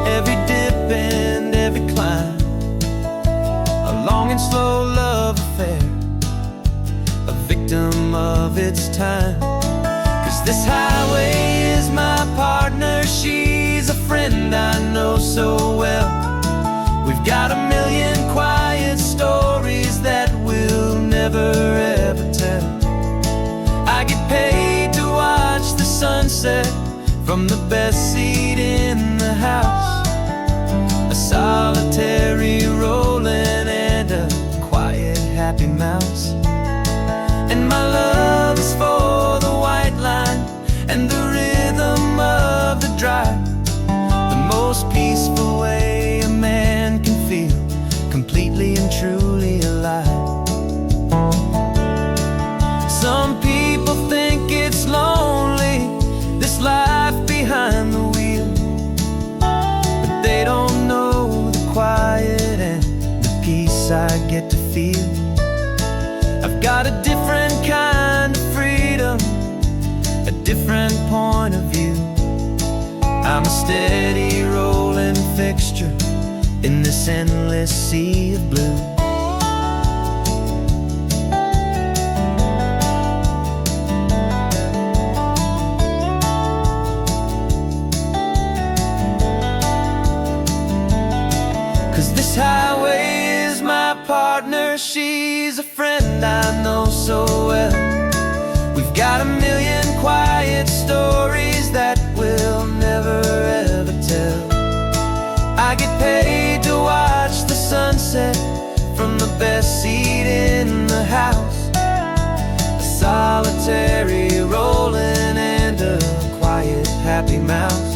every dip and every climb, a long and slow love affair, a victim of its time. 'Cause this highway is my partner, she's a friend I know so well. We've got a million quiet stories that we'll never ever tell. I get paid to watch the sunset from the best seat in the house, a solitary rolling and a quiet happy mouse. And my love is for the white line and the rhythm feel. I've got a different kind of freedom, a different point of view. I'm a steady rolling fixture in this endless sea of blue. This highway is my partner, she's a friend I know so well. We've got a million quiet stories that we'll never ever tell. I get paid to watch the sunset from the best seat in the house. A solitary rolling and a quiet happy mouse.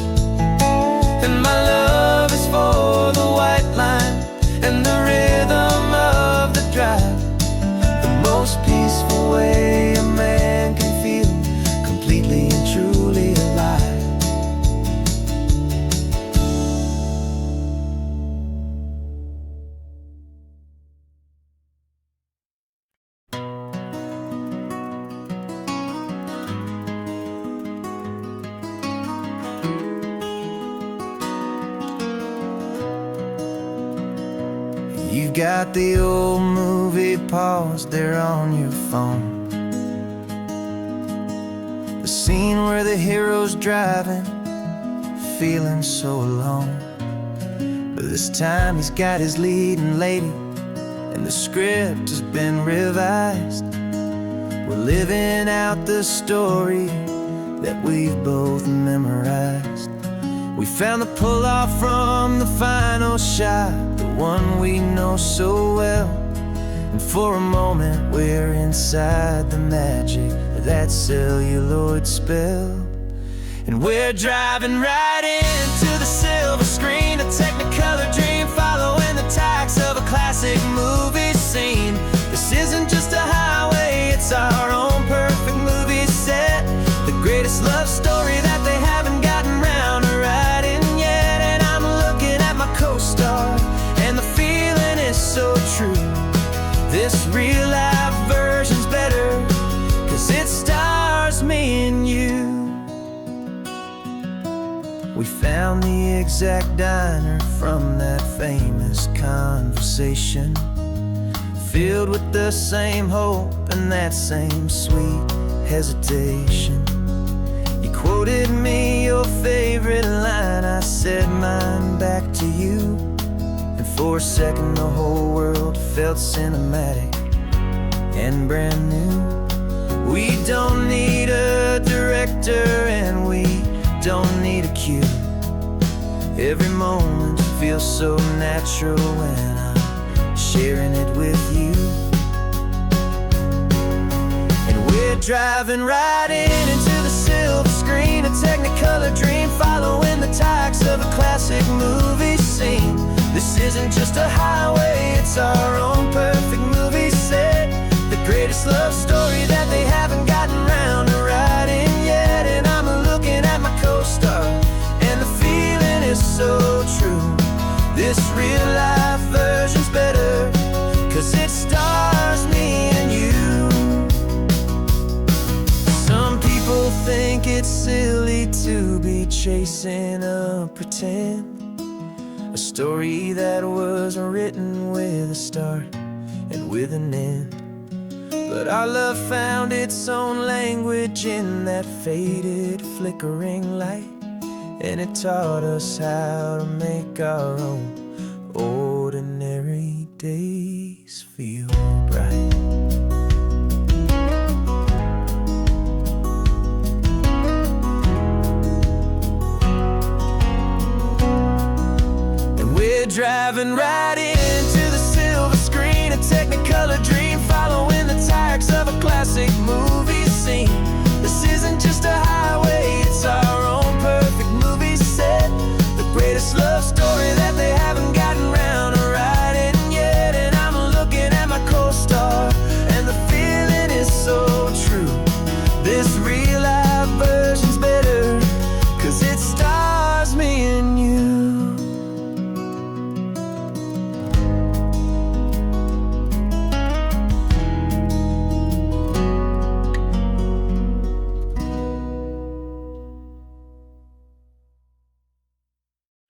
And my love is for the white line and the rhythm of the drive, the most peaceful way a man can feel completely and truly alive. You've got the old movie paused there on your phone, the scene where the hero's driving, feeling so alone. But this time he's got his leading lady, and the script has been revised. We're living out the story that we've both memorized. We found the pull-off from the final shot, the one we know so well. And for a moment we're inside the magic of that celluloid spell. And we're driving right into the silver screen, a technicolor dream, following the tacks of a classic movie scene. This isn't just a highway, it's our own perfect movie set, the greatest love story that they haven't gotten round to writing yet. And I'm looking at my co-star, and the feeling is so true. This real life version's better, 'cause it stars me and you. We found the exact diner from that famous conversation, filled with the same hope and that same sweet hesitation. You quoted me your favorite line, I said mine back to you. And for a second the whole world felt cinematic and brand new. We don't need a director and we don't need a cue. Every moment feels so natural when I'm sharing it with you. And we're driving right into the silver screen, a technicolor dream, following the tacks of a classic movie scene. This isn't just a highway, it's our own perfect movie set, the greatest love story that they haven't gotten round to writing yet. And I'm looking at my co-star, and the feeling is so true. This real life version's better, 'cause it stars me and you. Some people think it's silly to be chasing a pretend, a story that was written with a start and with an end. But our love found its own language in that faded, flickering light, and it taught us how to make our own ordinary days feel bright. And we're driving right